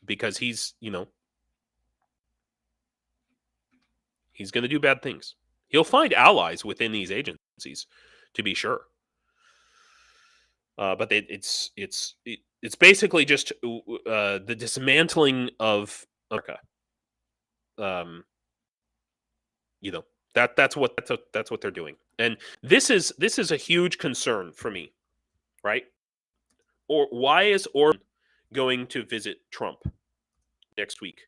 because he's going to do bad things. He'll find allies within these agencies, to be sure. But it's basically just the dismantling of America. That's what they're doing, and this is a huge concern for me, right? Or why is Orban going to visit Trump next week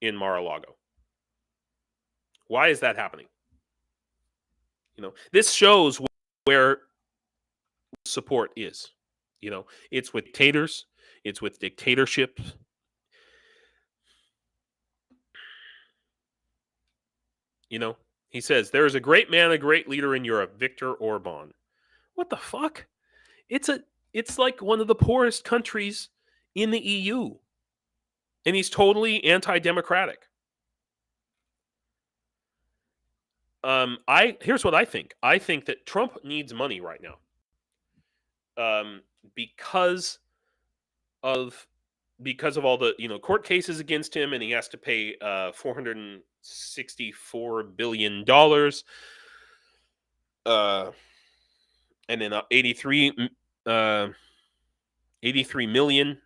in Mar-a-Lago? Why is that happening? This shows where support is. It's with dictators, it's with dictatorships. He says there is a great man, a great leader in Europe, Viktor Orban. What the fuck? It's like one of the poorest countries in the EU, and he's totally anti-democratic. Here's what I think. I think that Trump needs money right now, because of all the court cases against him, and he has to pay $464 billion, and then 83 million.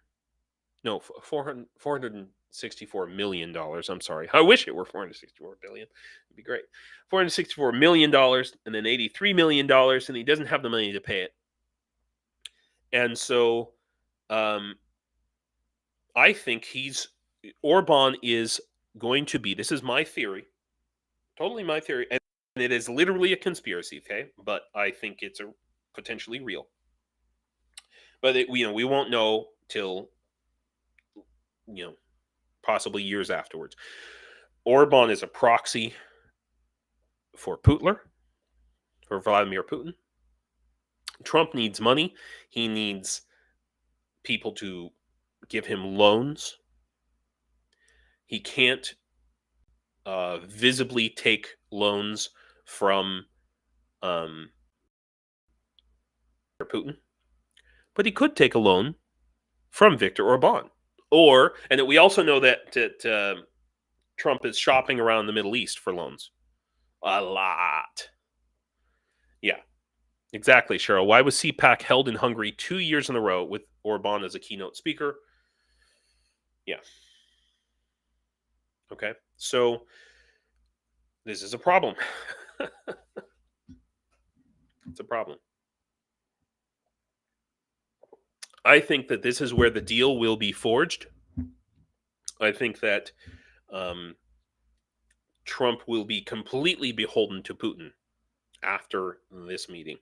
No, $464 million. I'm sorry. I wish it were $464 billion. It'd be great. $464 million, and then $83 million, and he doesn't have the money to pay it. And so, I think Orban is going to be. This is my theory, totally my theory, and it is literally a conspiracy. Okay, but I think it's potentially real. But we won't know till possibly years afterwards. Orban is a proxy for Pyotr, for Vladimir Putin. Trump needs money. He needs people to give him loans. He can't visibly take loans from Putin, but he could take a loan from Viktor Orban. And we also know that Trump is shopping around the Middle East for loans. A lot. Yeah, exactly, Cheryl. Why was CPAC held in Hungary 2 years in a row with Orban as a keynote speaker? Yeah. Okay, so this is a problem. It's a problem. I think that this is where the deal will be forged. I think that Trump will be completely beholden to Putin after this meeting.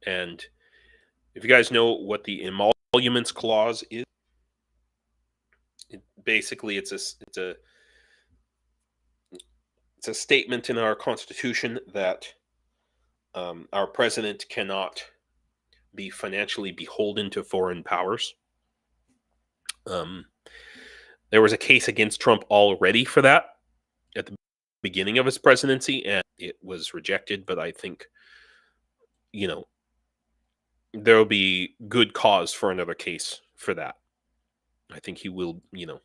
And if you guys know what the emoluments clause is, basically it's a statement in our Constitution that our president cannot be financially beholden to foreign powers. There was a case against Trump already for that at the beginning of his presidency, and it was rejected. But I think you know, there'll be good cause for another case for that. I think he will, yeah.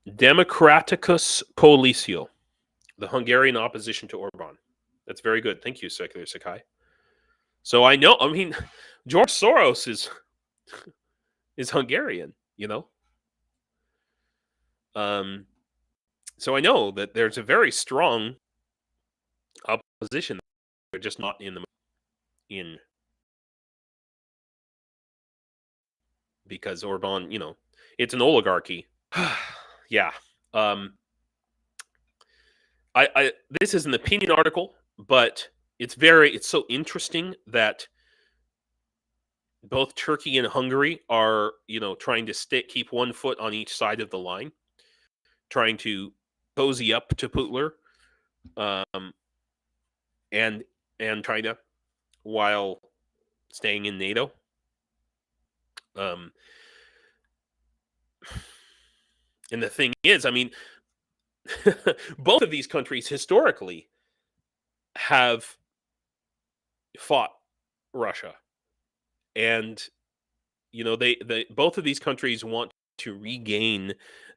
Democraticus Coalicio, the Hungarian opposition to Orban. That's very good. Thank you, Secular Sakai. So I mean, George Soros is Hungarian, So I know that there's a very strong opposition. They're just not in because Orban, it's an oligarchy. Yeah. I this is an opinion article, but it's so interesting that both Turkey and Hungary are, trying to keep one foot on each side of the line, trying to cozy up to Putler, and trying to, while staying in NATO. And the thing is, I mean, both of these countries historically have fought Russia, and they both of these countries want to regain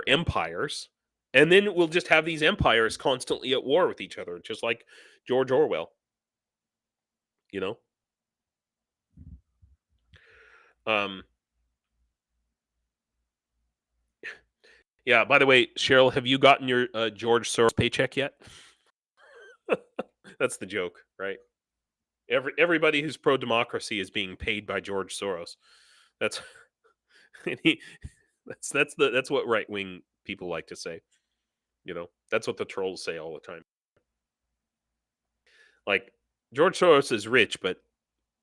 empires, and then we'll just have these empires constantly at war with each other, just like George Orwell. Um, yeah. By the way, Cheryl, have you gotten your George Soros paycheck yet? That's the joke, right? Everybody who's pro democracy is being paid by George Soros. That's that's what right wing people like to say. That's what the trolls say all the time. Like, George Soros is rich, but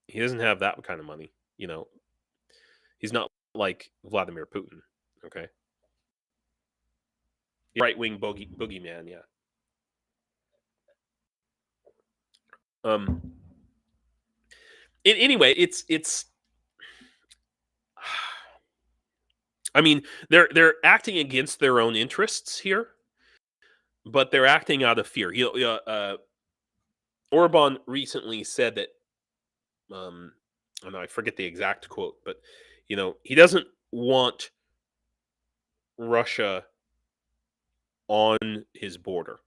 he doesn't have that kind of money. He's not like Vladimir Putin. Okay, right wing boogeyman. Yeah. Anyway, it's. I mean, they're acting against their own interests here, but they're acting out of fear. Orban recently said that, I know I forget the exact quote, but he doesn't want Russia on his border.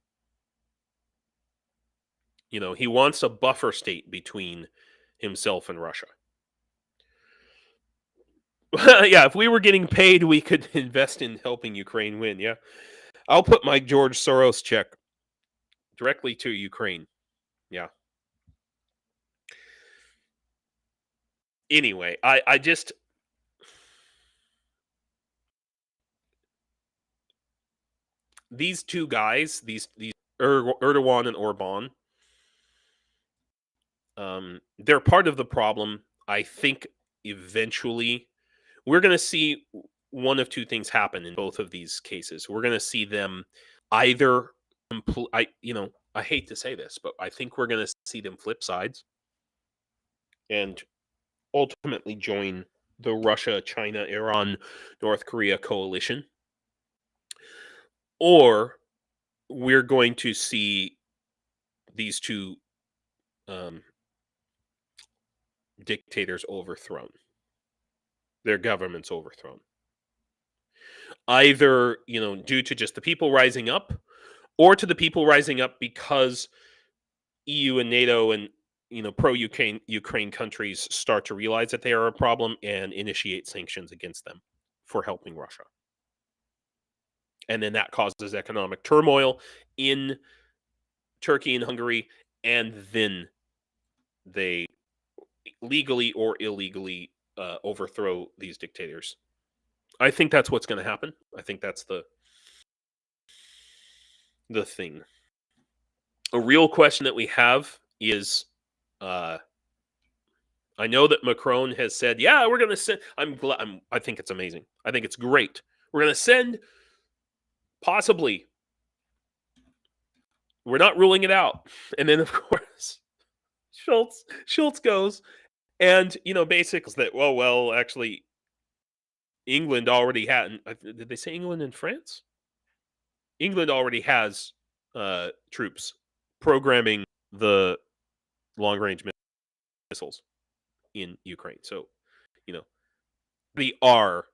He wants a buffer state between himself and Russia. Yeah, if we were getting paid, we could invest in helping Ukraine win. Yeah, I'll put my George Soros check directly to Ukraine. Yeah. Anyway, I just these two guys, these Erdogan and Orban, they're part of the problem. I think eventually we're going to see one of two things happen in both of these cases. We're going to see them either I hate to say this, but I think we're going to see them flip sides and ultimately join the Russia, China, Iran, North Korea coalition, or we're going to see these two dictators overthrown, their governments overthrown, either due to just the people rising up, or to the people rising up because EU and NATO and pro Ukraine countries start to realize that they are a problem and initiate sanctions against them for helping Russia. And then that causes economic turmoil in Turkey and Hungary, and then they legally or illegally overthrow these dictators. I think that's what's going to happen. I think that's the thing. A real question that we have is, I know that Macron has said, "Yeah, we're going to send." I think it's amazing. I think it's great. We're going to send, possibly. We're not ruling it out. And then, of course, Schultz goes, and basically that. Well, actually, England already had. Did they say England and France? England already has troops programming the long-range missiles in Ukraine. So, they are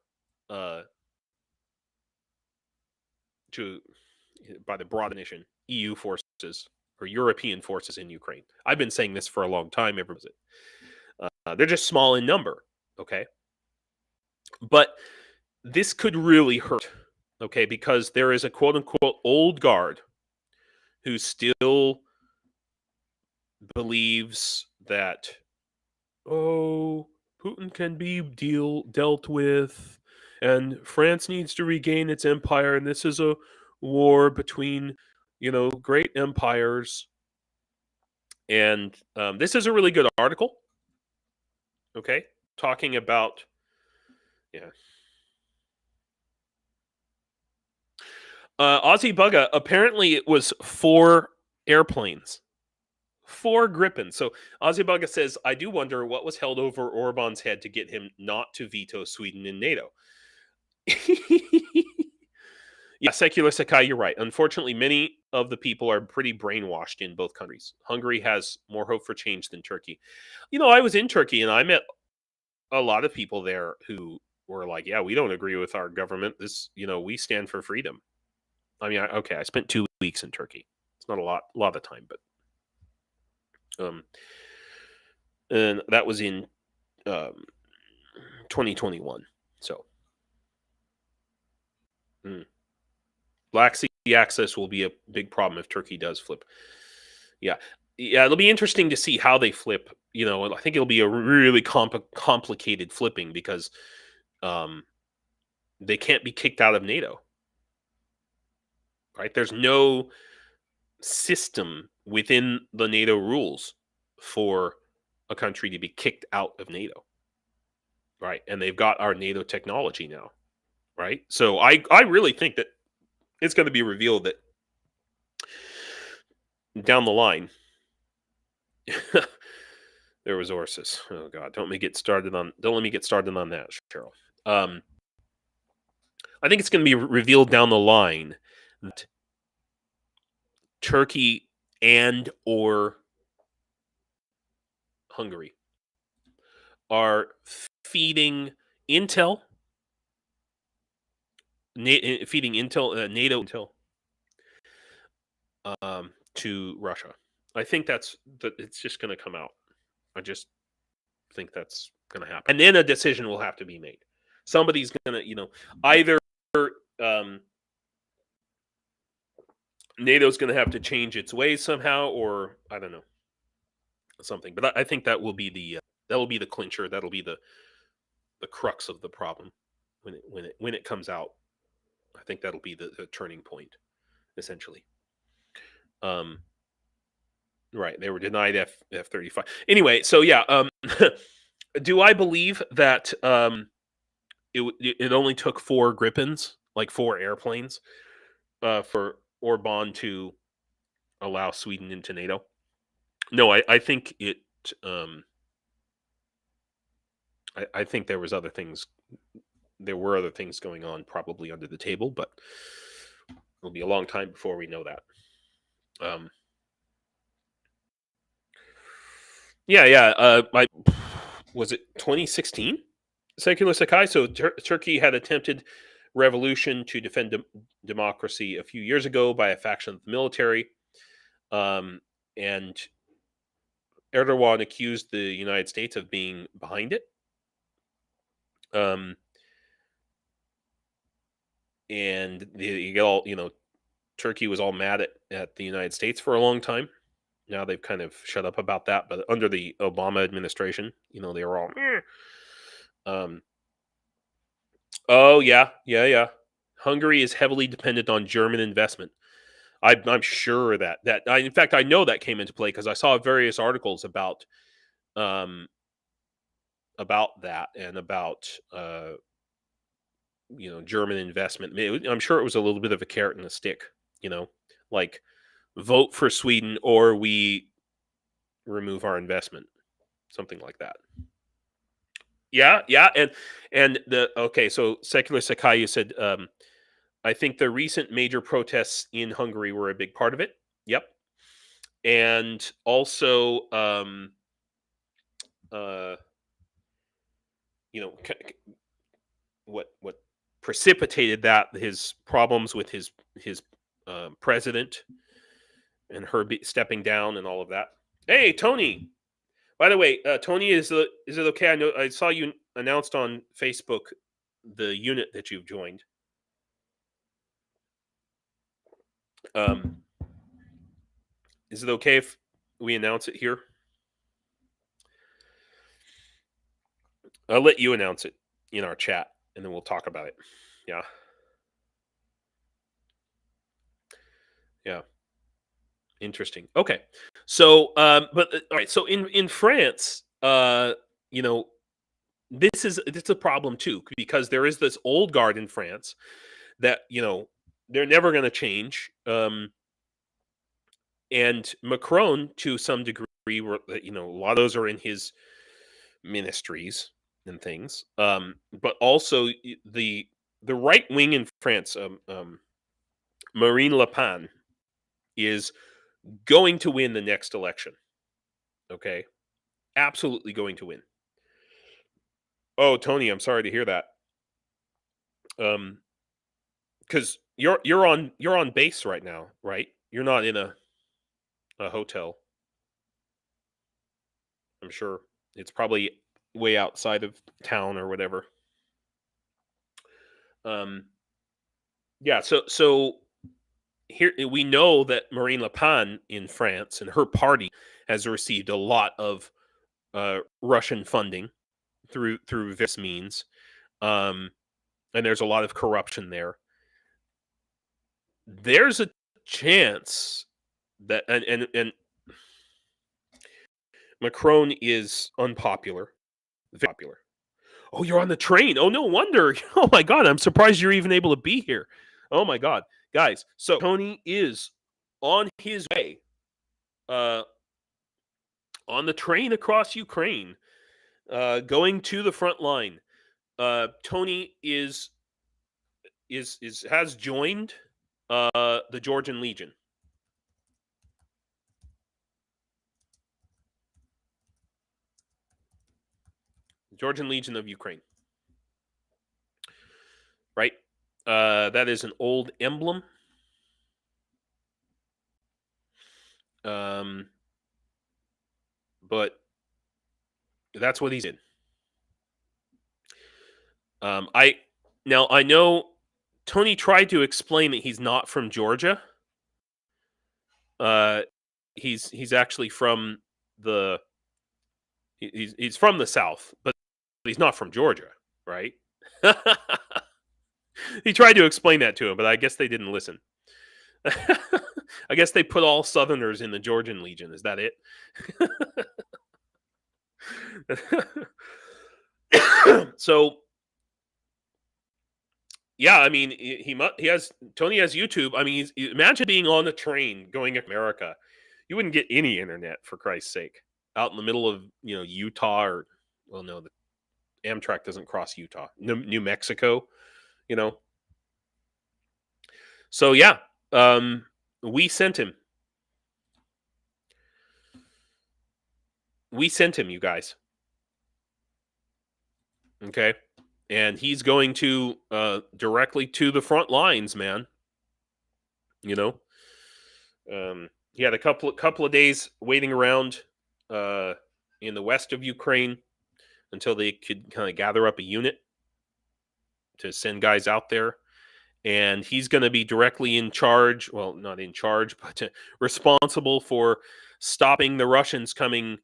by the broad definition, EU forces or European forces in Ukraine. I've been saying this for a long time. They're just small in number, okay? But this could really hurt, okay? Because there is a quote-unquote old guard who still believes that, Putin can be dealt with, and France needs to regain its empire, and this is a war between, great empires. And this is a really good article, okay, talking about, Aussie Bugga, apparently it was 4 airplanes. 4 Gripens. So Aussie Bugga says, I do wonder what was held over Orban's head to get him not to veto Sweden in NATO. Yeah, Secular Sakai, you're right. Unfortunately, many of the people are pretty brainwashed in both countries. Hungary has more hope for change than Turkey. I was in Turkey and I met a lot of people there who were like, yeah, we don't agree with our government. We stand for freedom. I mean, I spent 2 weeks in Turkey. It's not a lot of time, but and that was in 2021. So Black Sea access will be a big problem if Turkey does flip. Yeah, it'll be interesting to see how they flip. I think it'll be a really complicated flipping because they can't be kicked out of NATO. Right? There's no system within the NATO rules for a country to be kicked out of NATO. Right? And they've got our NATO technology now. Right? So I really think that it's going to be revealed that down the line, there was Orsis. Oh God, don't let me get started on that, Cheryl. I think it's going to be revealed down the line that Turkey and or Hungary are feeding NATO intel to Russia. I think that it's just going to come out. I just think that's going to happen, and then a decision will have to be made. Somebody's going to, either NATO's going to have to change its ways somehow, or I don't know, something. But I think that will be the clincher. That'll be the crux of the problem when it comes out. I think that'll be the turning point, essentially. Right, they were denied F-35. Anyway, so yeah, do I believe that it only took 4 Gripens, like 4 airplanes, for Orban to allow Sweden into NATO? No, I think it. I think there was other things. There were other things going on, probably under the table, but it'll be a long time before we know that. Was it 2016? Secular Sakai. So Turkey had attempted revolution to defend democracy a few years ago by a faction of the military, and Erdogan accused the United States of being behind it. And Turkey was all mad at the United States for a long time. Now they've kind of shut up about that, but under the Obama administration, they were all. Oh yeah. Hungary is heavily dependent on German investment. I'm sure that in fact I know that came into play because I saw various articles about that and about German investment. I'm sure it was a little bit of a carrot and a stick. Like vote for Sweden or we remove our investment, something like that. Yeah, and so Secular Sakai, you said, I think the recent major protests in Hungary were a big part of it. Yep. and also, what precipitated that, his problems with his president and her stepping down and all of that. Hey, Tony. By the way, Tony, is it okay? I know I saw you announced on Facebook the unit that you've joined. Is it okay if we announce it here? I'll let you announce it in our chat, and then we'll talk about it. Yeah. Yeah. Interesting. Okay. So, but all right. So in France, it's a problem too, because there is this old guard in France that they're never going to change. And Macron, to some degree, a lot of those are in his ministries and things. But also the right wing in France, Marine Le Pen, is going to win the next election. Okay, absolutely going to win. Oh, Tony, I'm sorry to hear that. Because you're on base right now, right? You're not in a hotel. I'm sure it's probably way outside of town or whatever. Yeah. So here we know that Marine Le Pen in France and her party has received a lot of Russian funding through various means, and there's a lot of corruption there. There's a chance that and Macron is unpopular, very popular. Oh, you're on the train. Oh, no wonder. Oh my God, I'm surprised you're even able to be here. Oh my God, guys. So Tony is on his way, on the train across Ukraine, going to the front line. Tony has joined the Georgian Legion. Georgian Legion of Ukraine. Right? That is an old emblem. But that's what he's in. I know Tony tried to explain that he's not from Georgia. He's actually from he's from the South, but he's not from Georgia, right? He tried to explain that to him, but I guess they didn't listen. I guess they put all Southerners in the Georgian Legion. Is that it? So, yeah, I mean, Tony has YouTube. I mean, imagine being on a train going to America. You wouldn't get any internet, for Christ's sake, out in the middle of Utah, or no, the Amtrak doesn't cross Utah, New Mexico, So yeah, we sent him. You guys. Okay, and he's going to directly to the front lines, man. He had a couple of days waiting around in the west of Ukraine until they could kind of gather up a unit to send guys out there. And he's going to be directly in charge. Well, not in charge, but responsible for stopping the Russians coming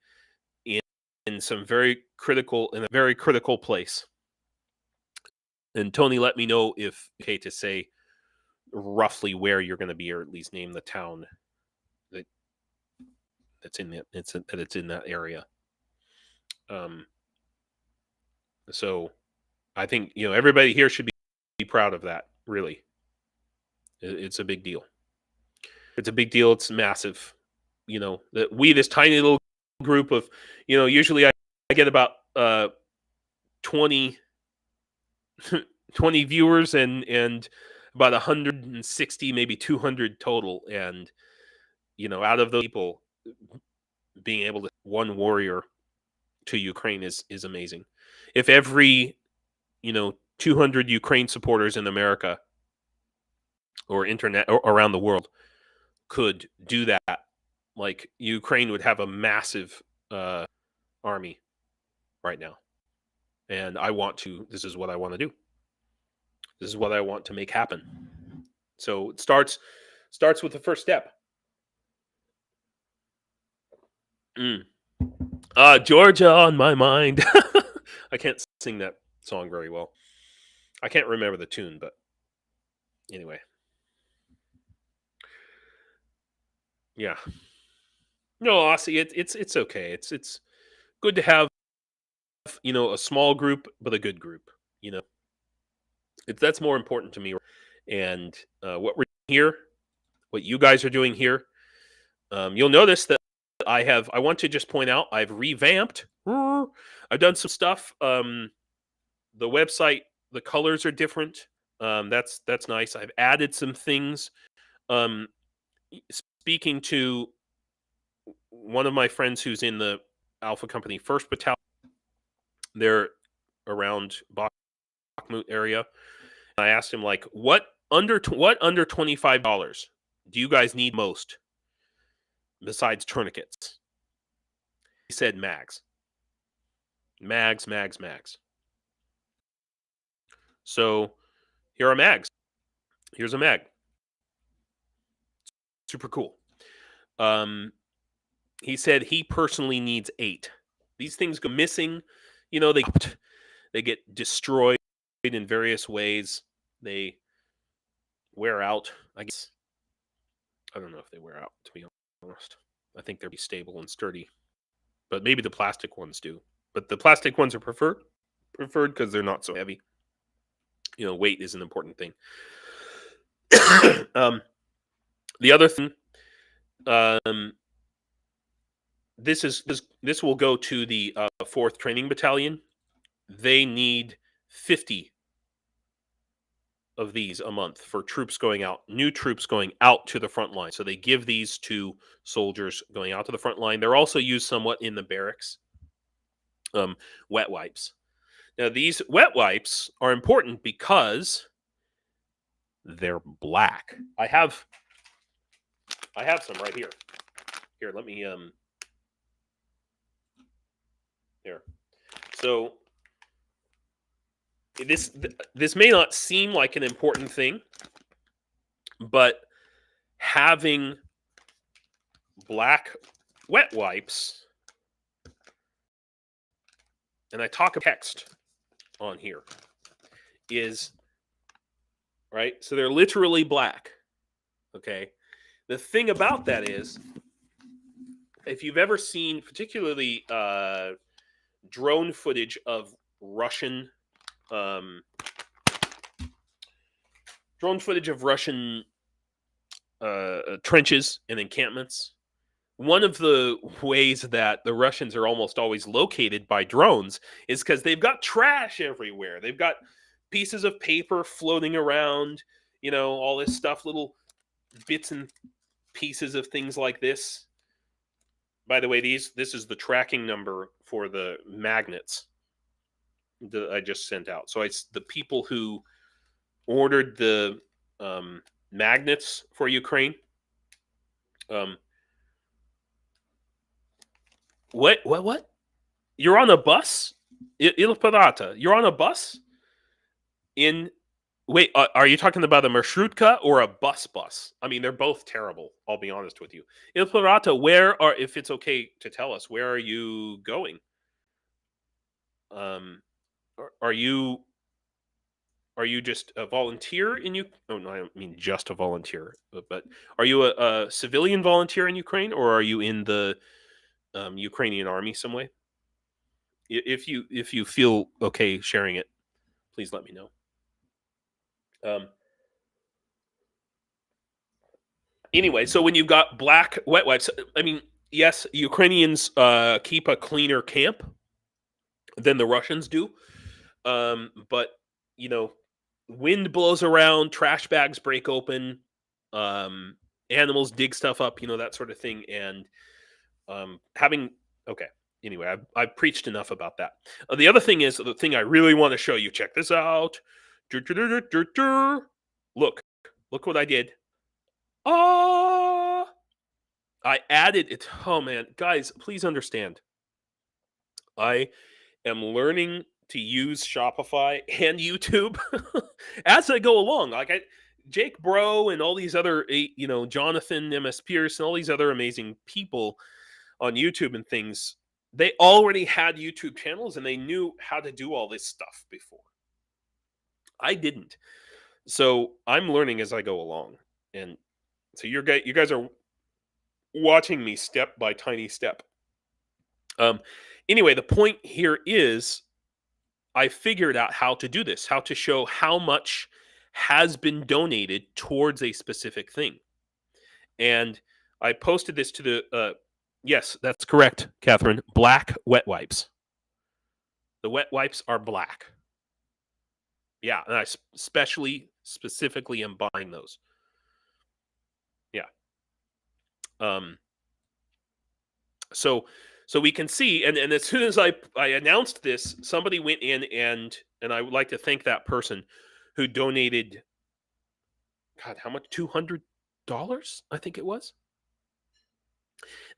in a very critical place. And Tony, let me know if okay to say roughly where you're going to be, or at least name the town that's in that area. So I think everybody here should be proud of that. Really, it's a big deal. It's a big deal. It's massive. That this tiny little group of usually I get about 20 viewers and about 160, maybe 200 total, and out of those people, being able to one warrior to Ukraine is amazing. If every 200 Ukraine supporters in America or internet or around the world could do that, like Ukraine would have a massive army right now. And this is what I want to do. This is what I want to make happen. So it starts with the first step. Georgia on my mind. I can't sing that song very well. I can't remember the tune, but anyway. Yeah. No, Aussie, it's okay. It's good to have a small group, but a good group. That's more important to me. And what we're doing here, what you guys are doing here, you'll notice that I want to just point out I've revamped. I've done some stuff. The website, the colors are different. That's nice. I've added some things. Speaking to one of my friends who's in the Alpha Company 1st Battalion, they're around Bakhmut area. I asked him, like, what under $25 do you guys need most besides tourniquets? He said mags. Mags. So here are mags. Here's a mag. Super cool. He said he personally needs 8. These things go missing. They get destroyed in various ways. They wear out, I guess. I don't know if they wear out, to be honest. I think they're pretty stable and sturdy. But maybe the plastic ones do. But the plastic ones are preferred because they're not so heavy. Weight is an important thing. The other thing, this will go to the 4th Training Battalion. They need 50 of these a month for troops going out, new troops going out to the front line. So they give these to soldiers going out to the front line. They're also used somewhat in the barracks. Wet wipes. Now, these wet wipes are important because they're black. I have some right here. Here, let me there. So this may not seem like an important thing, but having black wet wipes, and I talk about text on here, is right. So they're literally black. Okay. The thing about that is, if you've ever seen particularly drone footage of Russian trenches and encampments, one of the ways that the Russians are almost always located by drones is because they've got trash everywhere. They've got pieces of paper floating around, all this stuff, little bits and pieces of things like this. By the way, this is the tracking number for the magnets that I just sent out. So it's the people who ordered the magnets for Ukraine. What? You're on a bus? Il Pirata. You're on a bus? Wait, are you talking about a marshrutka or a bus? I mean, they're both terrible, I'll be honest with you. Il Pirata, if it's okay to tell us, where are you going? Are you just a volunteer in Ukraine? Oh, no, I don't mean just a volunteer. But are you a civilian volunteer in Ukraine, or are you in the Ukrainian army some way? If you feel okay sharing it, please let me know. Anyway, so when you've got black wet wipes, I mean, yes, Ukrainians keep a cleaner camp than the Russians do. But, wind blows around, trash bags break open, animals dig stuff up, that sort of thing. And Okay. Anyway, I've preached enough about that. The other thing is the thing I really want to show you. Check this out. Look what I did. I added it. Oh man, guys, please understand. I am learning to use Shopify and YouTube as I go along. Jake Broe and all these other, Jonathan MS Pierce and all these other amazing people on YouTube and things, they already had YouTube channels and they knew how to do all this stuff before. I didn't. So I'm learning as I go along. And so you guys are watching me step by tiny step. Anyway, the point here is I figured out how to do this, how to show how much has been donated towards a specific thing. And I posted this to the yes, that's correct, Catherine. Black wet wipes. The wet wipes are black. Yeah, and I specifically am buying those. Yeah. So we can see, and as soon as I announced this, somebody went in and I would like to thank that person who donated. God, how much? $200, I think it was.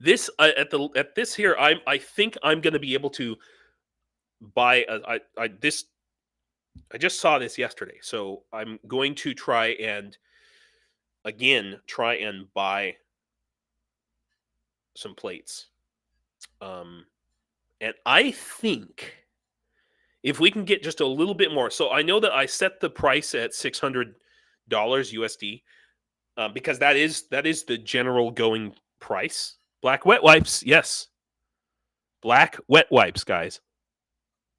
This at this here, I think I'm going to be able to buy this. I just saw this yesterday, so I'm going to try and buy some plates. And I think if we can get just a little bit more, so I know that I set the price at $600 USD because that is the general going price. Black wet wipes, yes. Black wet wipes, guys.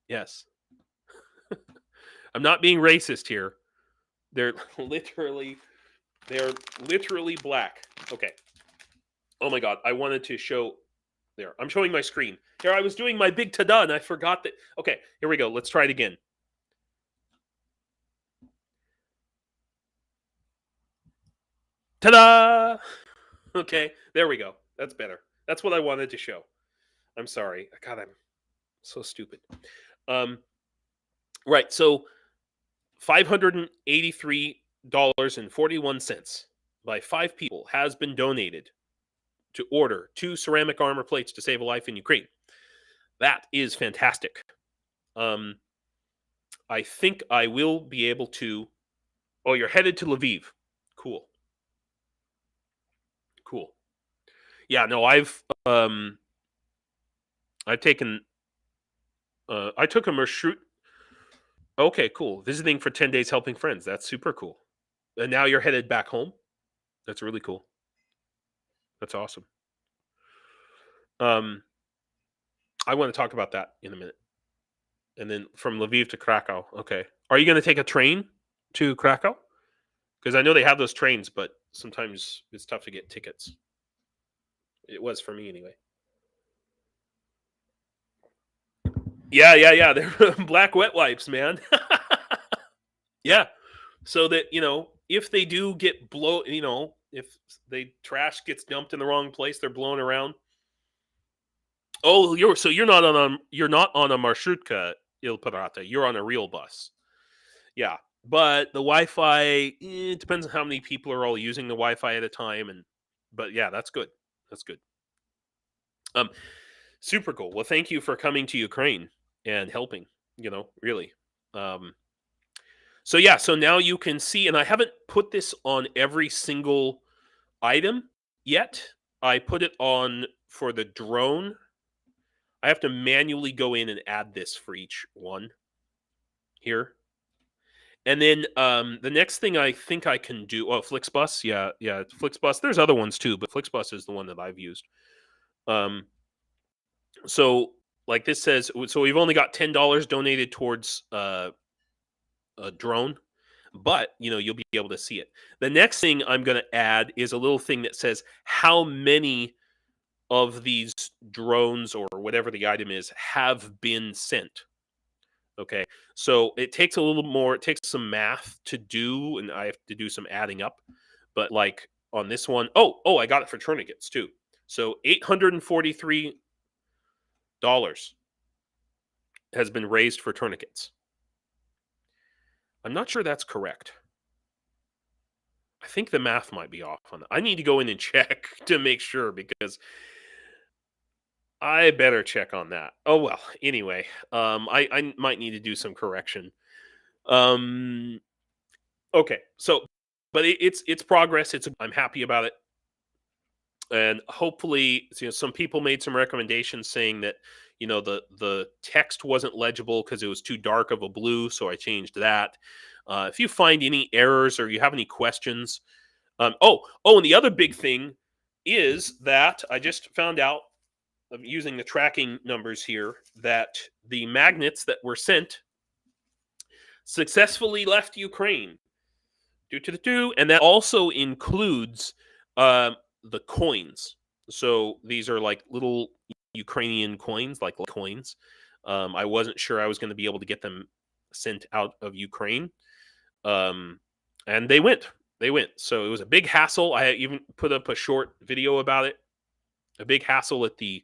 Yes. I'm not being racist here. They're literally black. Okay. Oh my God, I wanted to show. There, I'm showing my screen. Here, I was doing my big ta-da, and I forgot that. Okay, here we go. Let's try it again. Ta-da! Okay, there we go. That's better. That's what I wanted to show. I'm sorry. God, I'm so stupid. Right, so $583.41 by 5 people has been donated to order 2 ceramic armor plates to save a life in Ukraine. That is fantastic. I think I will be able to. Oh, you're headed to Lviv. Cool. Yeah, no, I've taken. I took a marshroot. Okay, cool. Visiting for 10 days, helping friends. That's super cool. And now you're headed back home. That's really cool. That's awesome. I want to talk about that in a minute. And then from Lviv to Krakow. Okay. Are you going to take a train to Krakow? Because I know they have those trains, but sometimes it's tough to get tickets. It was for me anyway. Yeah. They're black wet wipes, man. Yeah. So that, if they do get if trash gets dumped in the wrong place, they're blown around. Oh, you're not on a marshrutka, Il Pirata. You're on a real bus. Yeah. But the Wi-Fi, it depends on how many people are all using the Wi-Fi at a time. But yeah, that's good. That's good. Super cool. Well, thank you for coming to Ukraine and helping, really. So yeah, so now you can see, and I haven't put this on every single item yet. I put it on for the drone. I have to manually go in and add this for each one here. And then the next thing I think I can do, Flixbus, yeah, Flixbus. There's other ones too, but Flixbus is the one that I've used. So like this says, so we've only got $10 donated towards a drone, but you'll be able to see it. The next thing I'm going to add is a little thing that says how many of these drones or whatever the item is have been sent. Okay, so it takes a little more. It takes some math to do, and I have to do some adding up. But like on this one, I got it for tourniquets too. So $843 has been raised for tourniquets. I'm not sure that's correct. I think the math might be off on that. I need to go in and check to make sure, because I better check on that. Oh well. Anyway, I might need to do some correction. Okay. So, but it's progress. I'm happy about it, and hopefully, some people made some recommendations saying that the text wasn't legible because it was too dark of a blue, so I changed that. If you find any errors or you have any questions, and the other big thing is that I just found out, using the tracking numbers here, that the magnets that were sent successfully left Ukraine. And that also includes the coins. So these are like little Ukrainian coins, like coins. I wasn't sure I was going to be able to get them sent out of Ukraine, and they went. So it was a big hassle. I even put up a short video about it. A big hassle at the.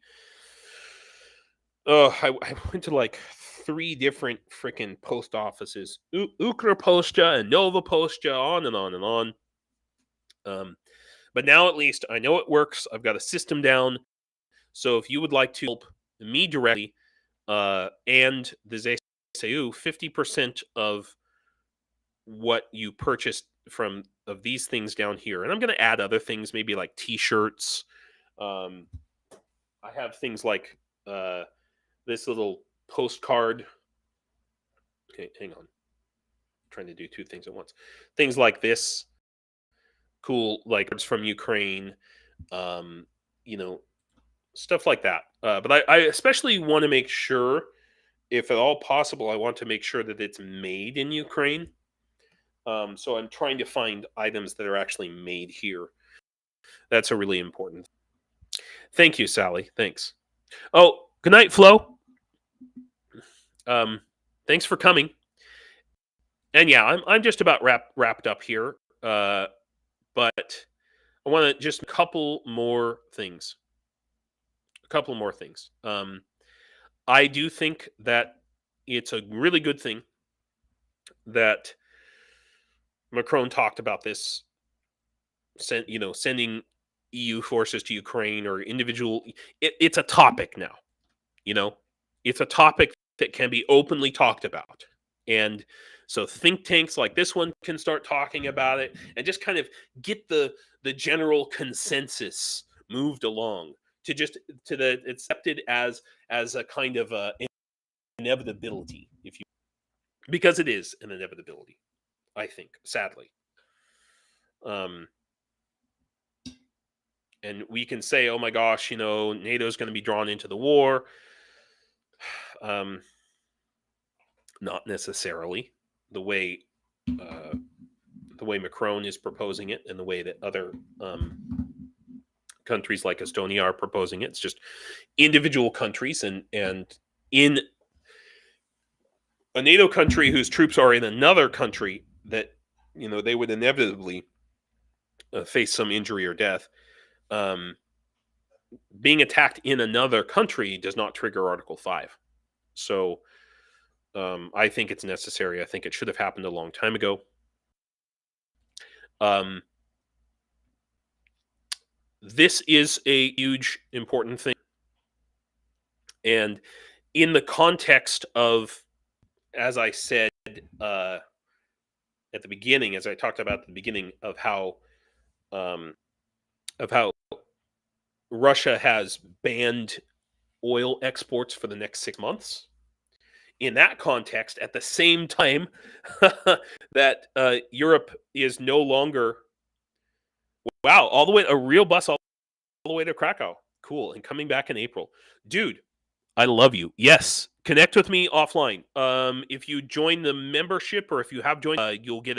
I went to like 3 different freaking post offices, Ukroposhta and Nova Poshta, on and on and on. But now at least I know it works. I've got a system down. So if you would like to help me directly, and the ZSAU, 50% of what you purchased of these things down here, and I'm going to add other things, maybe like T-shirts. I have things like this little postcard. Okay, hang on. I'm trying to do 2 things at once. Things like this, cool, like it's from Ukraine, stuff like that. But I especially want to make sure, if at all possible, I want to make sure that it's made in Ukraine. So I'm trying to find items that are actually made here. That's a really important. Thank you, Sally. Thanks. Oh, good night, Flo. Thanks for coming. And yeah, I'm just about wrapped up here. But I want to just a couple more things. I do think that it's a really good thing that Macron talked about this, sending EU forces to Ukraine or individual. It's a topic now. It's a topic that can be openly talked about. And so think tanks like this one can start talking about it and just kind of get the general consensus moved along to the accepted as a kind of inevitability, because it is an inevitability, I think, sadly. And we can say, oh my gosh, NATO's going to be drawn into the war. Not necessarily the way Macron is proposing it, and the way that other countries like Estonia are proposing it. It's just individual countries, and in a NATO country whose troops are in another country that they would inevitably face some injury or death. Being attacked in another country does not trigger Article 5. So I think it's necessary. I think it should have happened a long time ago. This is a huge, important thing. And in the context of, as I said at the beginning, as I talked about at the beginning, of how Russia has banned oil exports for the next 6 months. In that context, at the same time that Europe is no longer, all the way, a real bus all the way to Krakow. Cool. And coming back in April. Dude, I love you. Yes. Connect with me offline. If you join the membership, or if you have joined, you'll get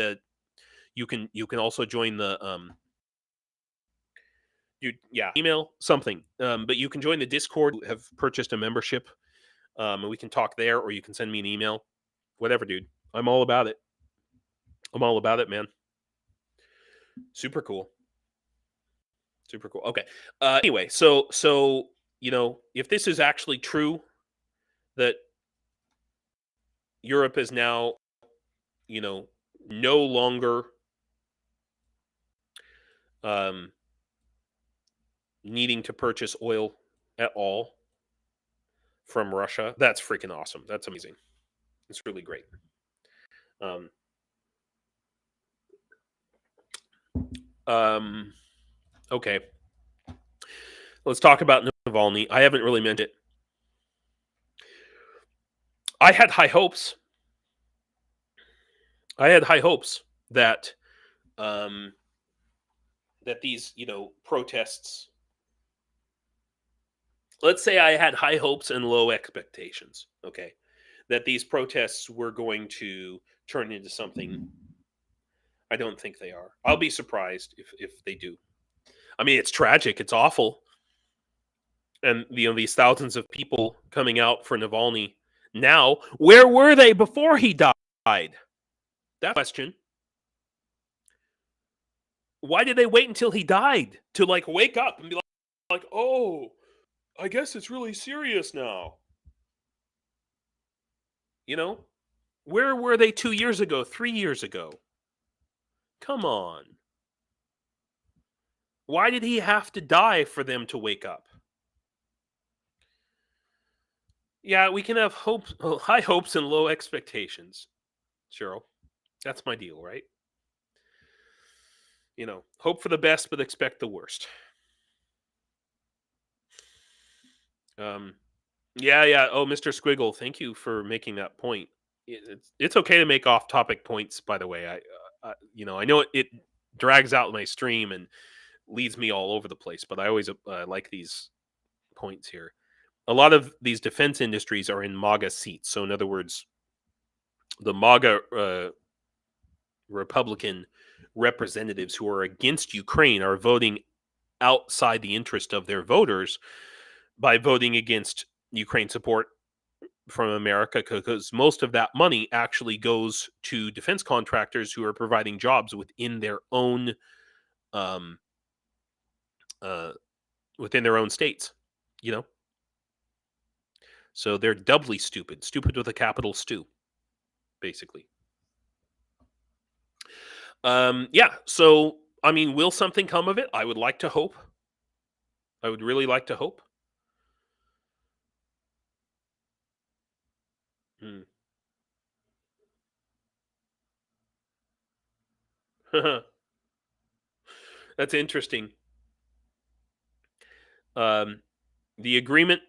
you can also join the email something. But you can join the Discord. Have purchased a membership. And we can talk there, or you can send me an email. Whatever, dude. I'm all about it. I'm all about it, man. Super cool. Super cool. Okay. Anyway, so if this is actually true, that Europe is now, no longer needing to purchase oil at all from Russia, that's freaking awesome. That's amazing. It's really great. Okay. Let's talk about Navalny. I haven't really meant it. I had high hopes. that that these, protests. Let's say I had high hopes and low expectations. Okay, that these protests were going to turn into something. I don't think they are. I'll be surprised if they do. I mean, it's tragic. It's awful. And these thousands of people coming out for Navalny now. Where were they before he died? That question. Why did they wait until he died to wake up and be like, oh, I guess it's really serious now? Where were they 2 years ago, 3 years ago? Come on. Why did he have to die for them to wake up? Yeah, we can have high hopes and low expectations, Cheryl. That's my deal, right? Hope for the best, but expect the worst. Yeah. Oh, Mr. Squiggle, thank you for making that point. It's okay to make off-topic points, by the way. I know it drags out my stream and leads me all over the place, but I always like these points here. A lot of these defense industries are in MAGA seats. So in other words, the MAGA Republican representatives who are against Ukraine are voting outside the interest of their voters by voting against Ukraine support from America, because most of that money actually goes to defense contractors who are providing jobs within their own states. So they're doubly stupid with a capital stew, basically. Yeah. So I mean, will something come of it? I would like to hope. I would really like to hope. That's interesting. The agreement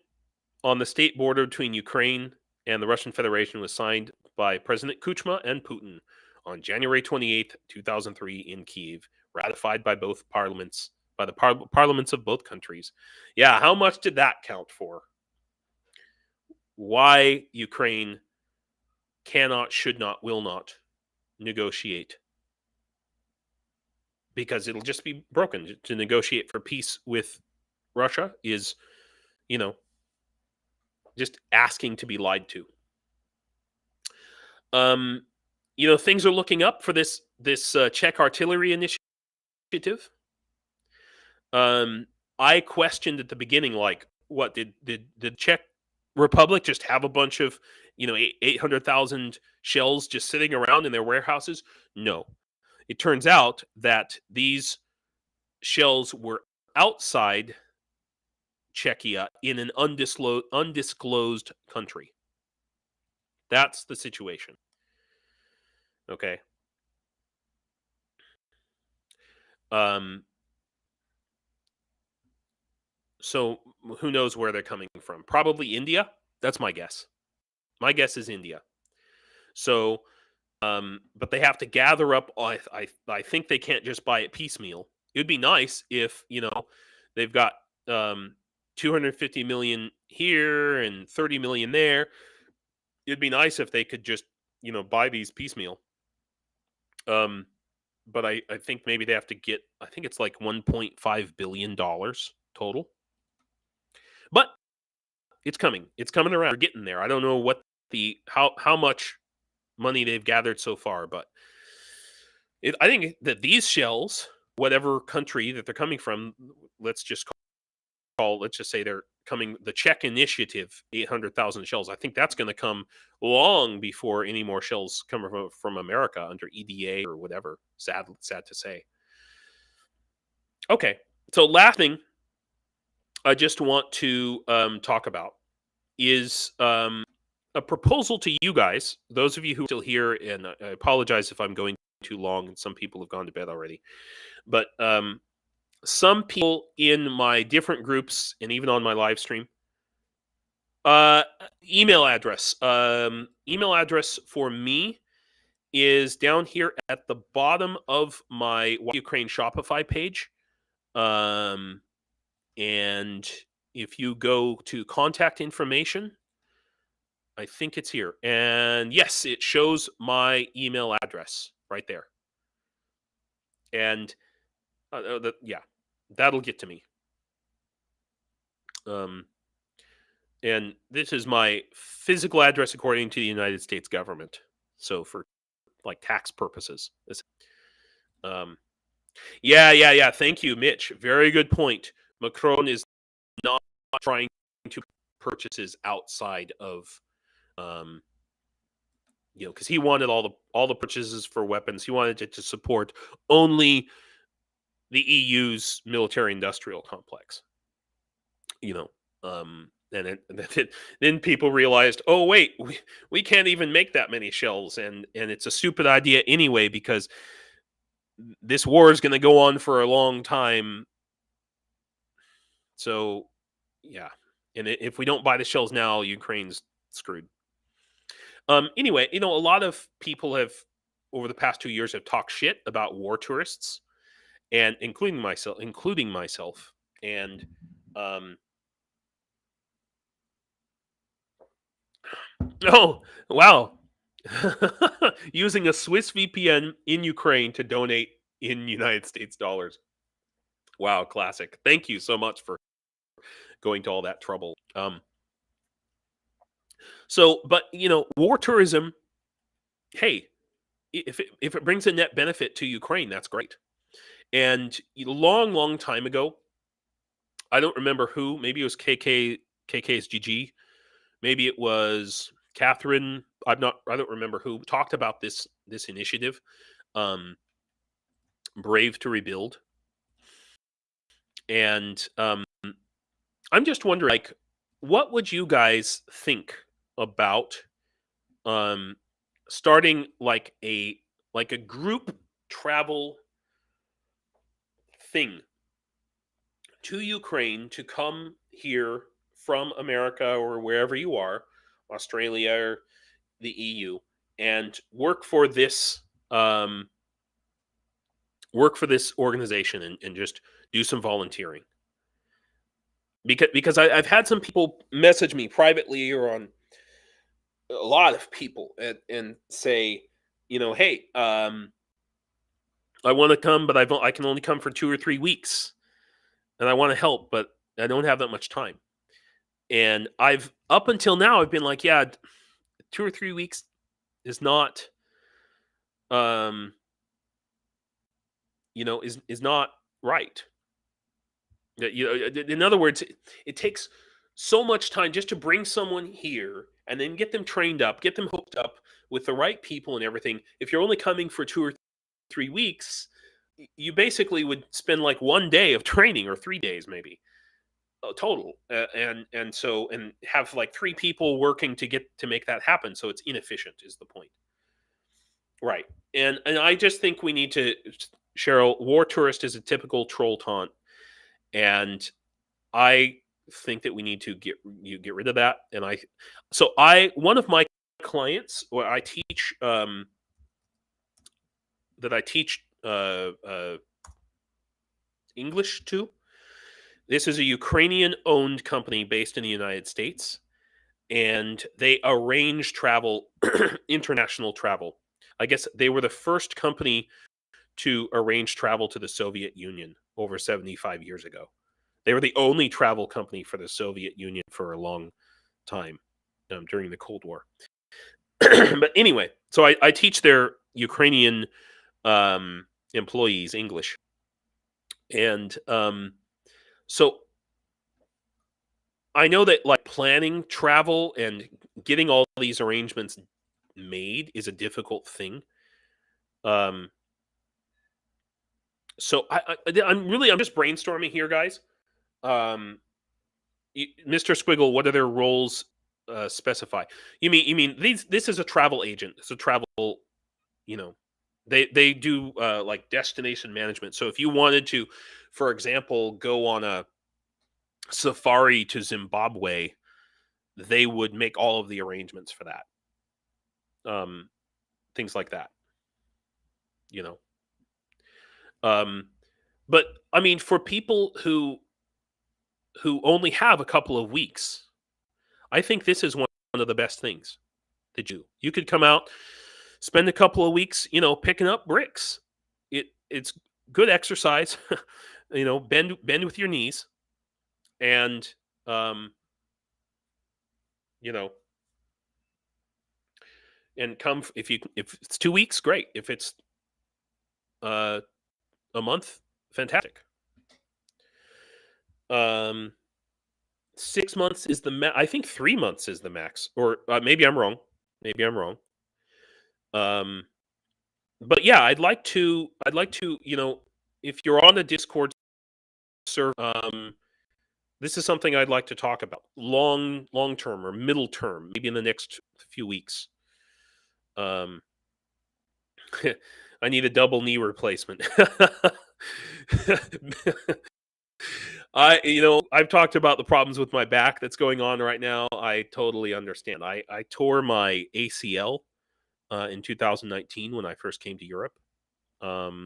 on the state border between Ukraine and the Russian Federation was signed by President Kuchma and Putin on January 28th, 2003 in Kyiv, ratified by both parliaments, by the parliaments of both countries. Yeah, how much did that count for? Why Ukraine cannot, should not, will not negotiate? Because it'll just be broken. To negotiate for peace with Russia is, just asking to be lied to. Things are looking up for this Czech artillery initiative. I questioned at the beginning, what did the Czech Republic just have a bunch of 800,000 shells just sitting around in their warehouses? No, it turns out that these shells were outside Czechia in an undisclosed country. That's the situation. Okay. So who knows where they're coming from? Probably India. That's my guess. My guess is India. So, but they have to gather up. I think they can't just buy it piecemeal. It would be nice if they've got 250 million here and 30 million there. It'd be nice if they could just buy these piecemeal. But I think maybe they have to get. I think it's like $1.5 billion total. But it's coming. It's coming around. We're getting there. I don't know what how much money they've gathered so far, but I think that these shells whatever country that they're coming from. Let's just say they're coming, the Czech initiative, 800,000 shells. I think that's going to come long before any more shells come from America under EDA or whatever. Sad to say. Okay, so last thing I just want to talk about is a proposal to you guys, those of you who are still here, and I apologize if I'm going too long and some people have gone to bed already, but some people in my different groups and even on my live stream, email address for me is down here at the bottom of my Ukraine Shopify page. And if you go to contact information, I think it's here. And yes, it shows my email address right there. And that'll get to me. And this is my physical address according to the United States government. So for like tax purposes. Yeah. Thank you, Mitch. Very good point. Macron is not trying to purchases outside of, because he wanted all the purchases for weapons. He wanted it to support only the EU's military-industrial complex. And then people realized, oh wait, we can't even make that many shells, and it's a stupid idea anyway because this war is going to go on for a long time. So, yeah, and if we don't buy the shells now, Ukraine's screwed. Anyway, a lot of people have over the past 2 years have talked shit about war tourists, and including myself, and oh wow, using a Swiss VPN in Ukraine to donate in United States dollars. Wow, classic. Thank you so much for going to all that trouble. But war tourism, hey, if it brings a net benefit to Ukraine, that's great. And long time ago, I don't remember who, maybe it was KK's GG, maybe it was Catherine, I don't remember who talked about this initiative, Brave to Rebuild. And I'm just wondering, like, what would you guys think about starting like a group travel thing to Ukraine to come here from America or wherever you are, Australia or the EU, and work for this organization and just do some volunteering. Because I've had some people message me privately or on a lot of people and say, hey, I want to come, but I can only come for 2 or 3 weeks, and I want to help, but I don't have that much time. And up until now, I've been like, yeah, 2 or 3 weeks is not, is not right. In other words, it takes so much time just to bring someone here and then get them trained up, get them hooked up with the right people and everything. If you're only coming for 2 or 3 weeks, you basically would spend like 1 day of training, or 3 days maybe total, and have like 3 people working to make that happen. So it's inefficient, is the point, right? And I just think we need to, Cheryl, war tourist is a typical troll taunt, and I think that we need to get rid of that. And one of my clients, where I teach, English to, this is a Ukrainian-owned company based in the United States, and they arrange travel, international travel. I guess they were the first company to arrange travel to the Soviet Union over 75 years ago. They were the only travel company for the Soviet Union for a long time during the Cold War. But anyway, so I teach their Ukrainian employees English. And so I know that like planning travel and getting all these arrangements made is a difficult thing. Um, so I'm just brainstorming here, guys. Um, Mr. Squiggle, what other roles specify? You mean this is a travel agent? It's a travel, you know, they do like destination management. So if you wanted to, for example, go on a safari to Zimbabwe, they would make all of the arrangements for that. Things like that, you know. But I mean, for people who only have a couple of weeks, I think this is one of the best things to do. You could come out, spend a couple of weeks, picking up bricks. It's good exercise, bend with your knees, and you know, and come if it's 2 weeks, great. If it's a month, fantastic. 6 months is the I think 3 months is the max, or maybe I'm wrong. Maybe I'm wrong. But yeah, I'd like to, if you're on the Discord server, this is something I'd like to talk about long term or middle term, maybe in the next few weeks. I need a double knee replacement. I've talked about the problems with my back that's going on right now. I totally understand. I tore my ACL in 2019 when I first came to Europe. I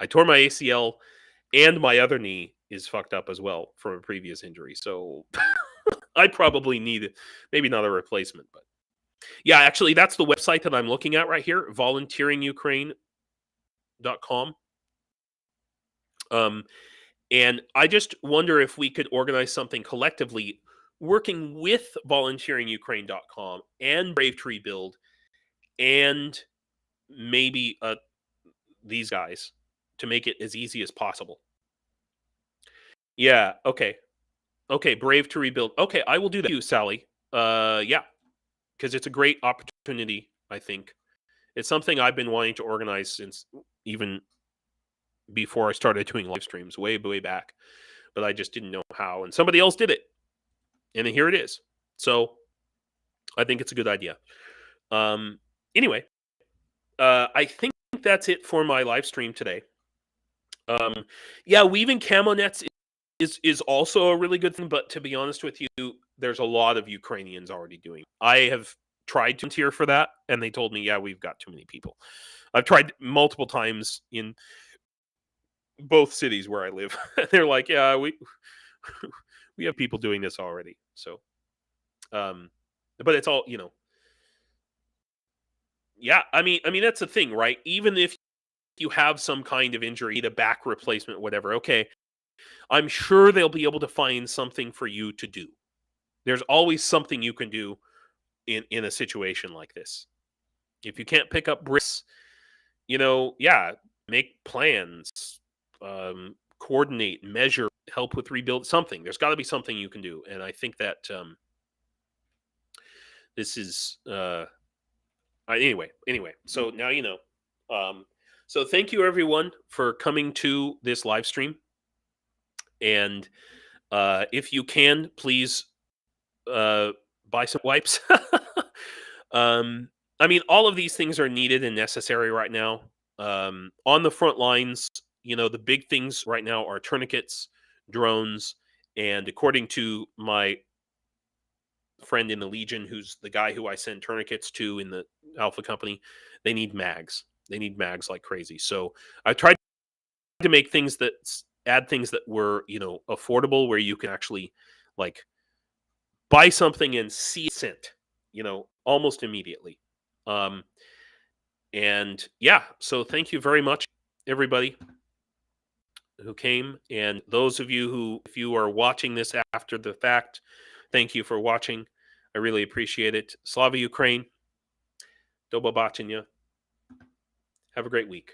tore my ACL, and my other knee is fucked up as well from a previous injury. So I probably need maybe not a replacement, but yeah, actually, that's the website that I'm looking at right here, volunteeringukraine.com. And I just wonder if we could organize something collectively, working with volunteeringukraine.com and Brave to Rebuild, and maybe these guys, to make it as easy as possible. Yeah. Okay. Brave to Rebuild. Okay, I will do that. Thank you, Sally. Yeah, because it's a great opportunity. I think it's something I've been wanting to organize since even before I started doing live streams, way back. But I just didn't know how, and somebody else did it, and here it is. So I think it's a good idea. Anyway, I think that's it for my live stream today. Yeah, weaving camo nets is also a really good thing, but to be honest with you, there's a lot of Ukrainians already doing it. I have tried to volunteer for that, and they told me, yeah, we've got too many people. I've tried multiple times in both cities where I live. They're like, yeah, we have people doing this already. So, but it's all, yeah, I mean that's the thing, right? Even if you have some kind of injury, need a back replacement, whatever, okay, I'm sure they'll be able to find something for you to do. There's always something you can do in a situation like this. If you can't pick up bricks, yeah, make plans, coordinate, measure, help with rebuild, something. There's got to be something you can do, and I think that this is anyway. So now you know. So thank you everyone for coming to this live stream, and if you can, please buy some wipes. I mean, all of these things are needed and necessary right now. On the front lines, the big things right now are tourniquets, drones, and according to my friend in the Legion, who's the guy who I send tourniquets to in the Alpha Company, they need mags. They need mags like crazy. So I tried to make things that add things that were, affordable, where you can actually like buy something and see it sent, almost immediately. And yeah, so thank you very much, everybody who came. And those of you who, if you are watching this after the fact, thank you for watching. I really appreciate it. Slava Ukraine. Do побачення. Have a great week.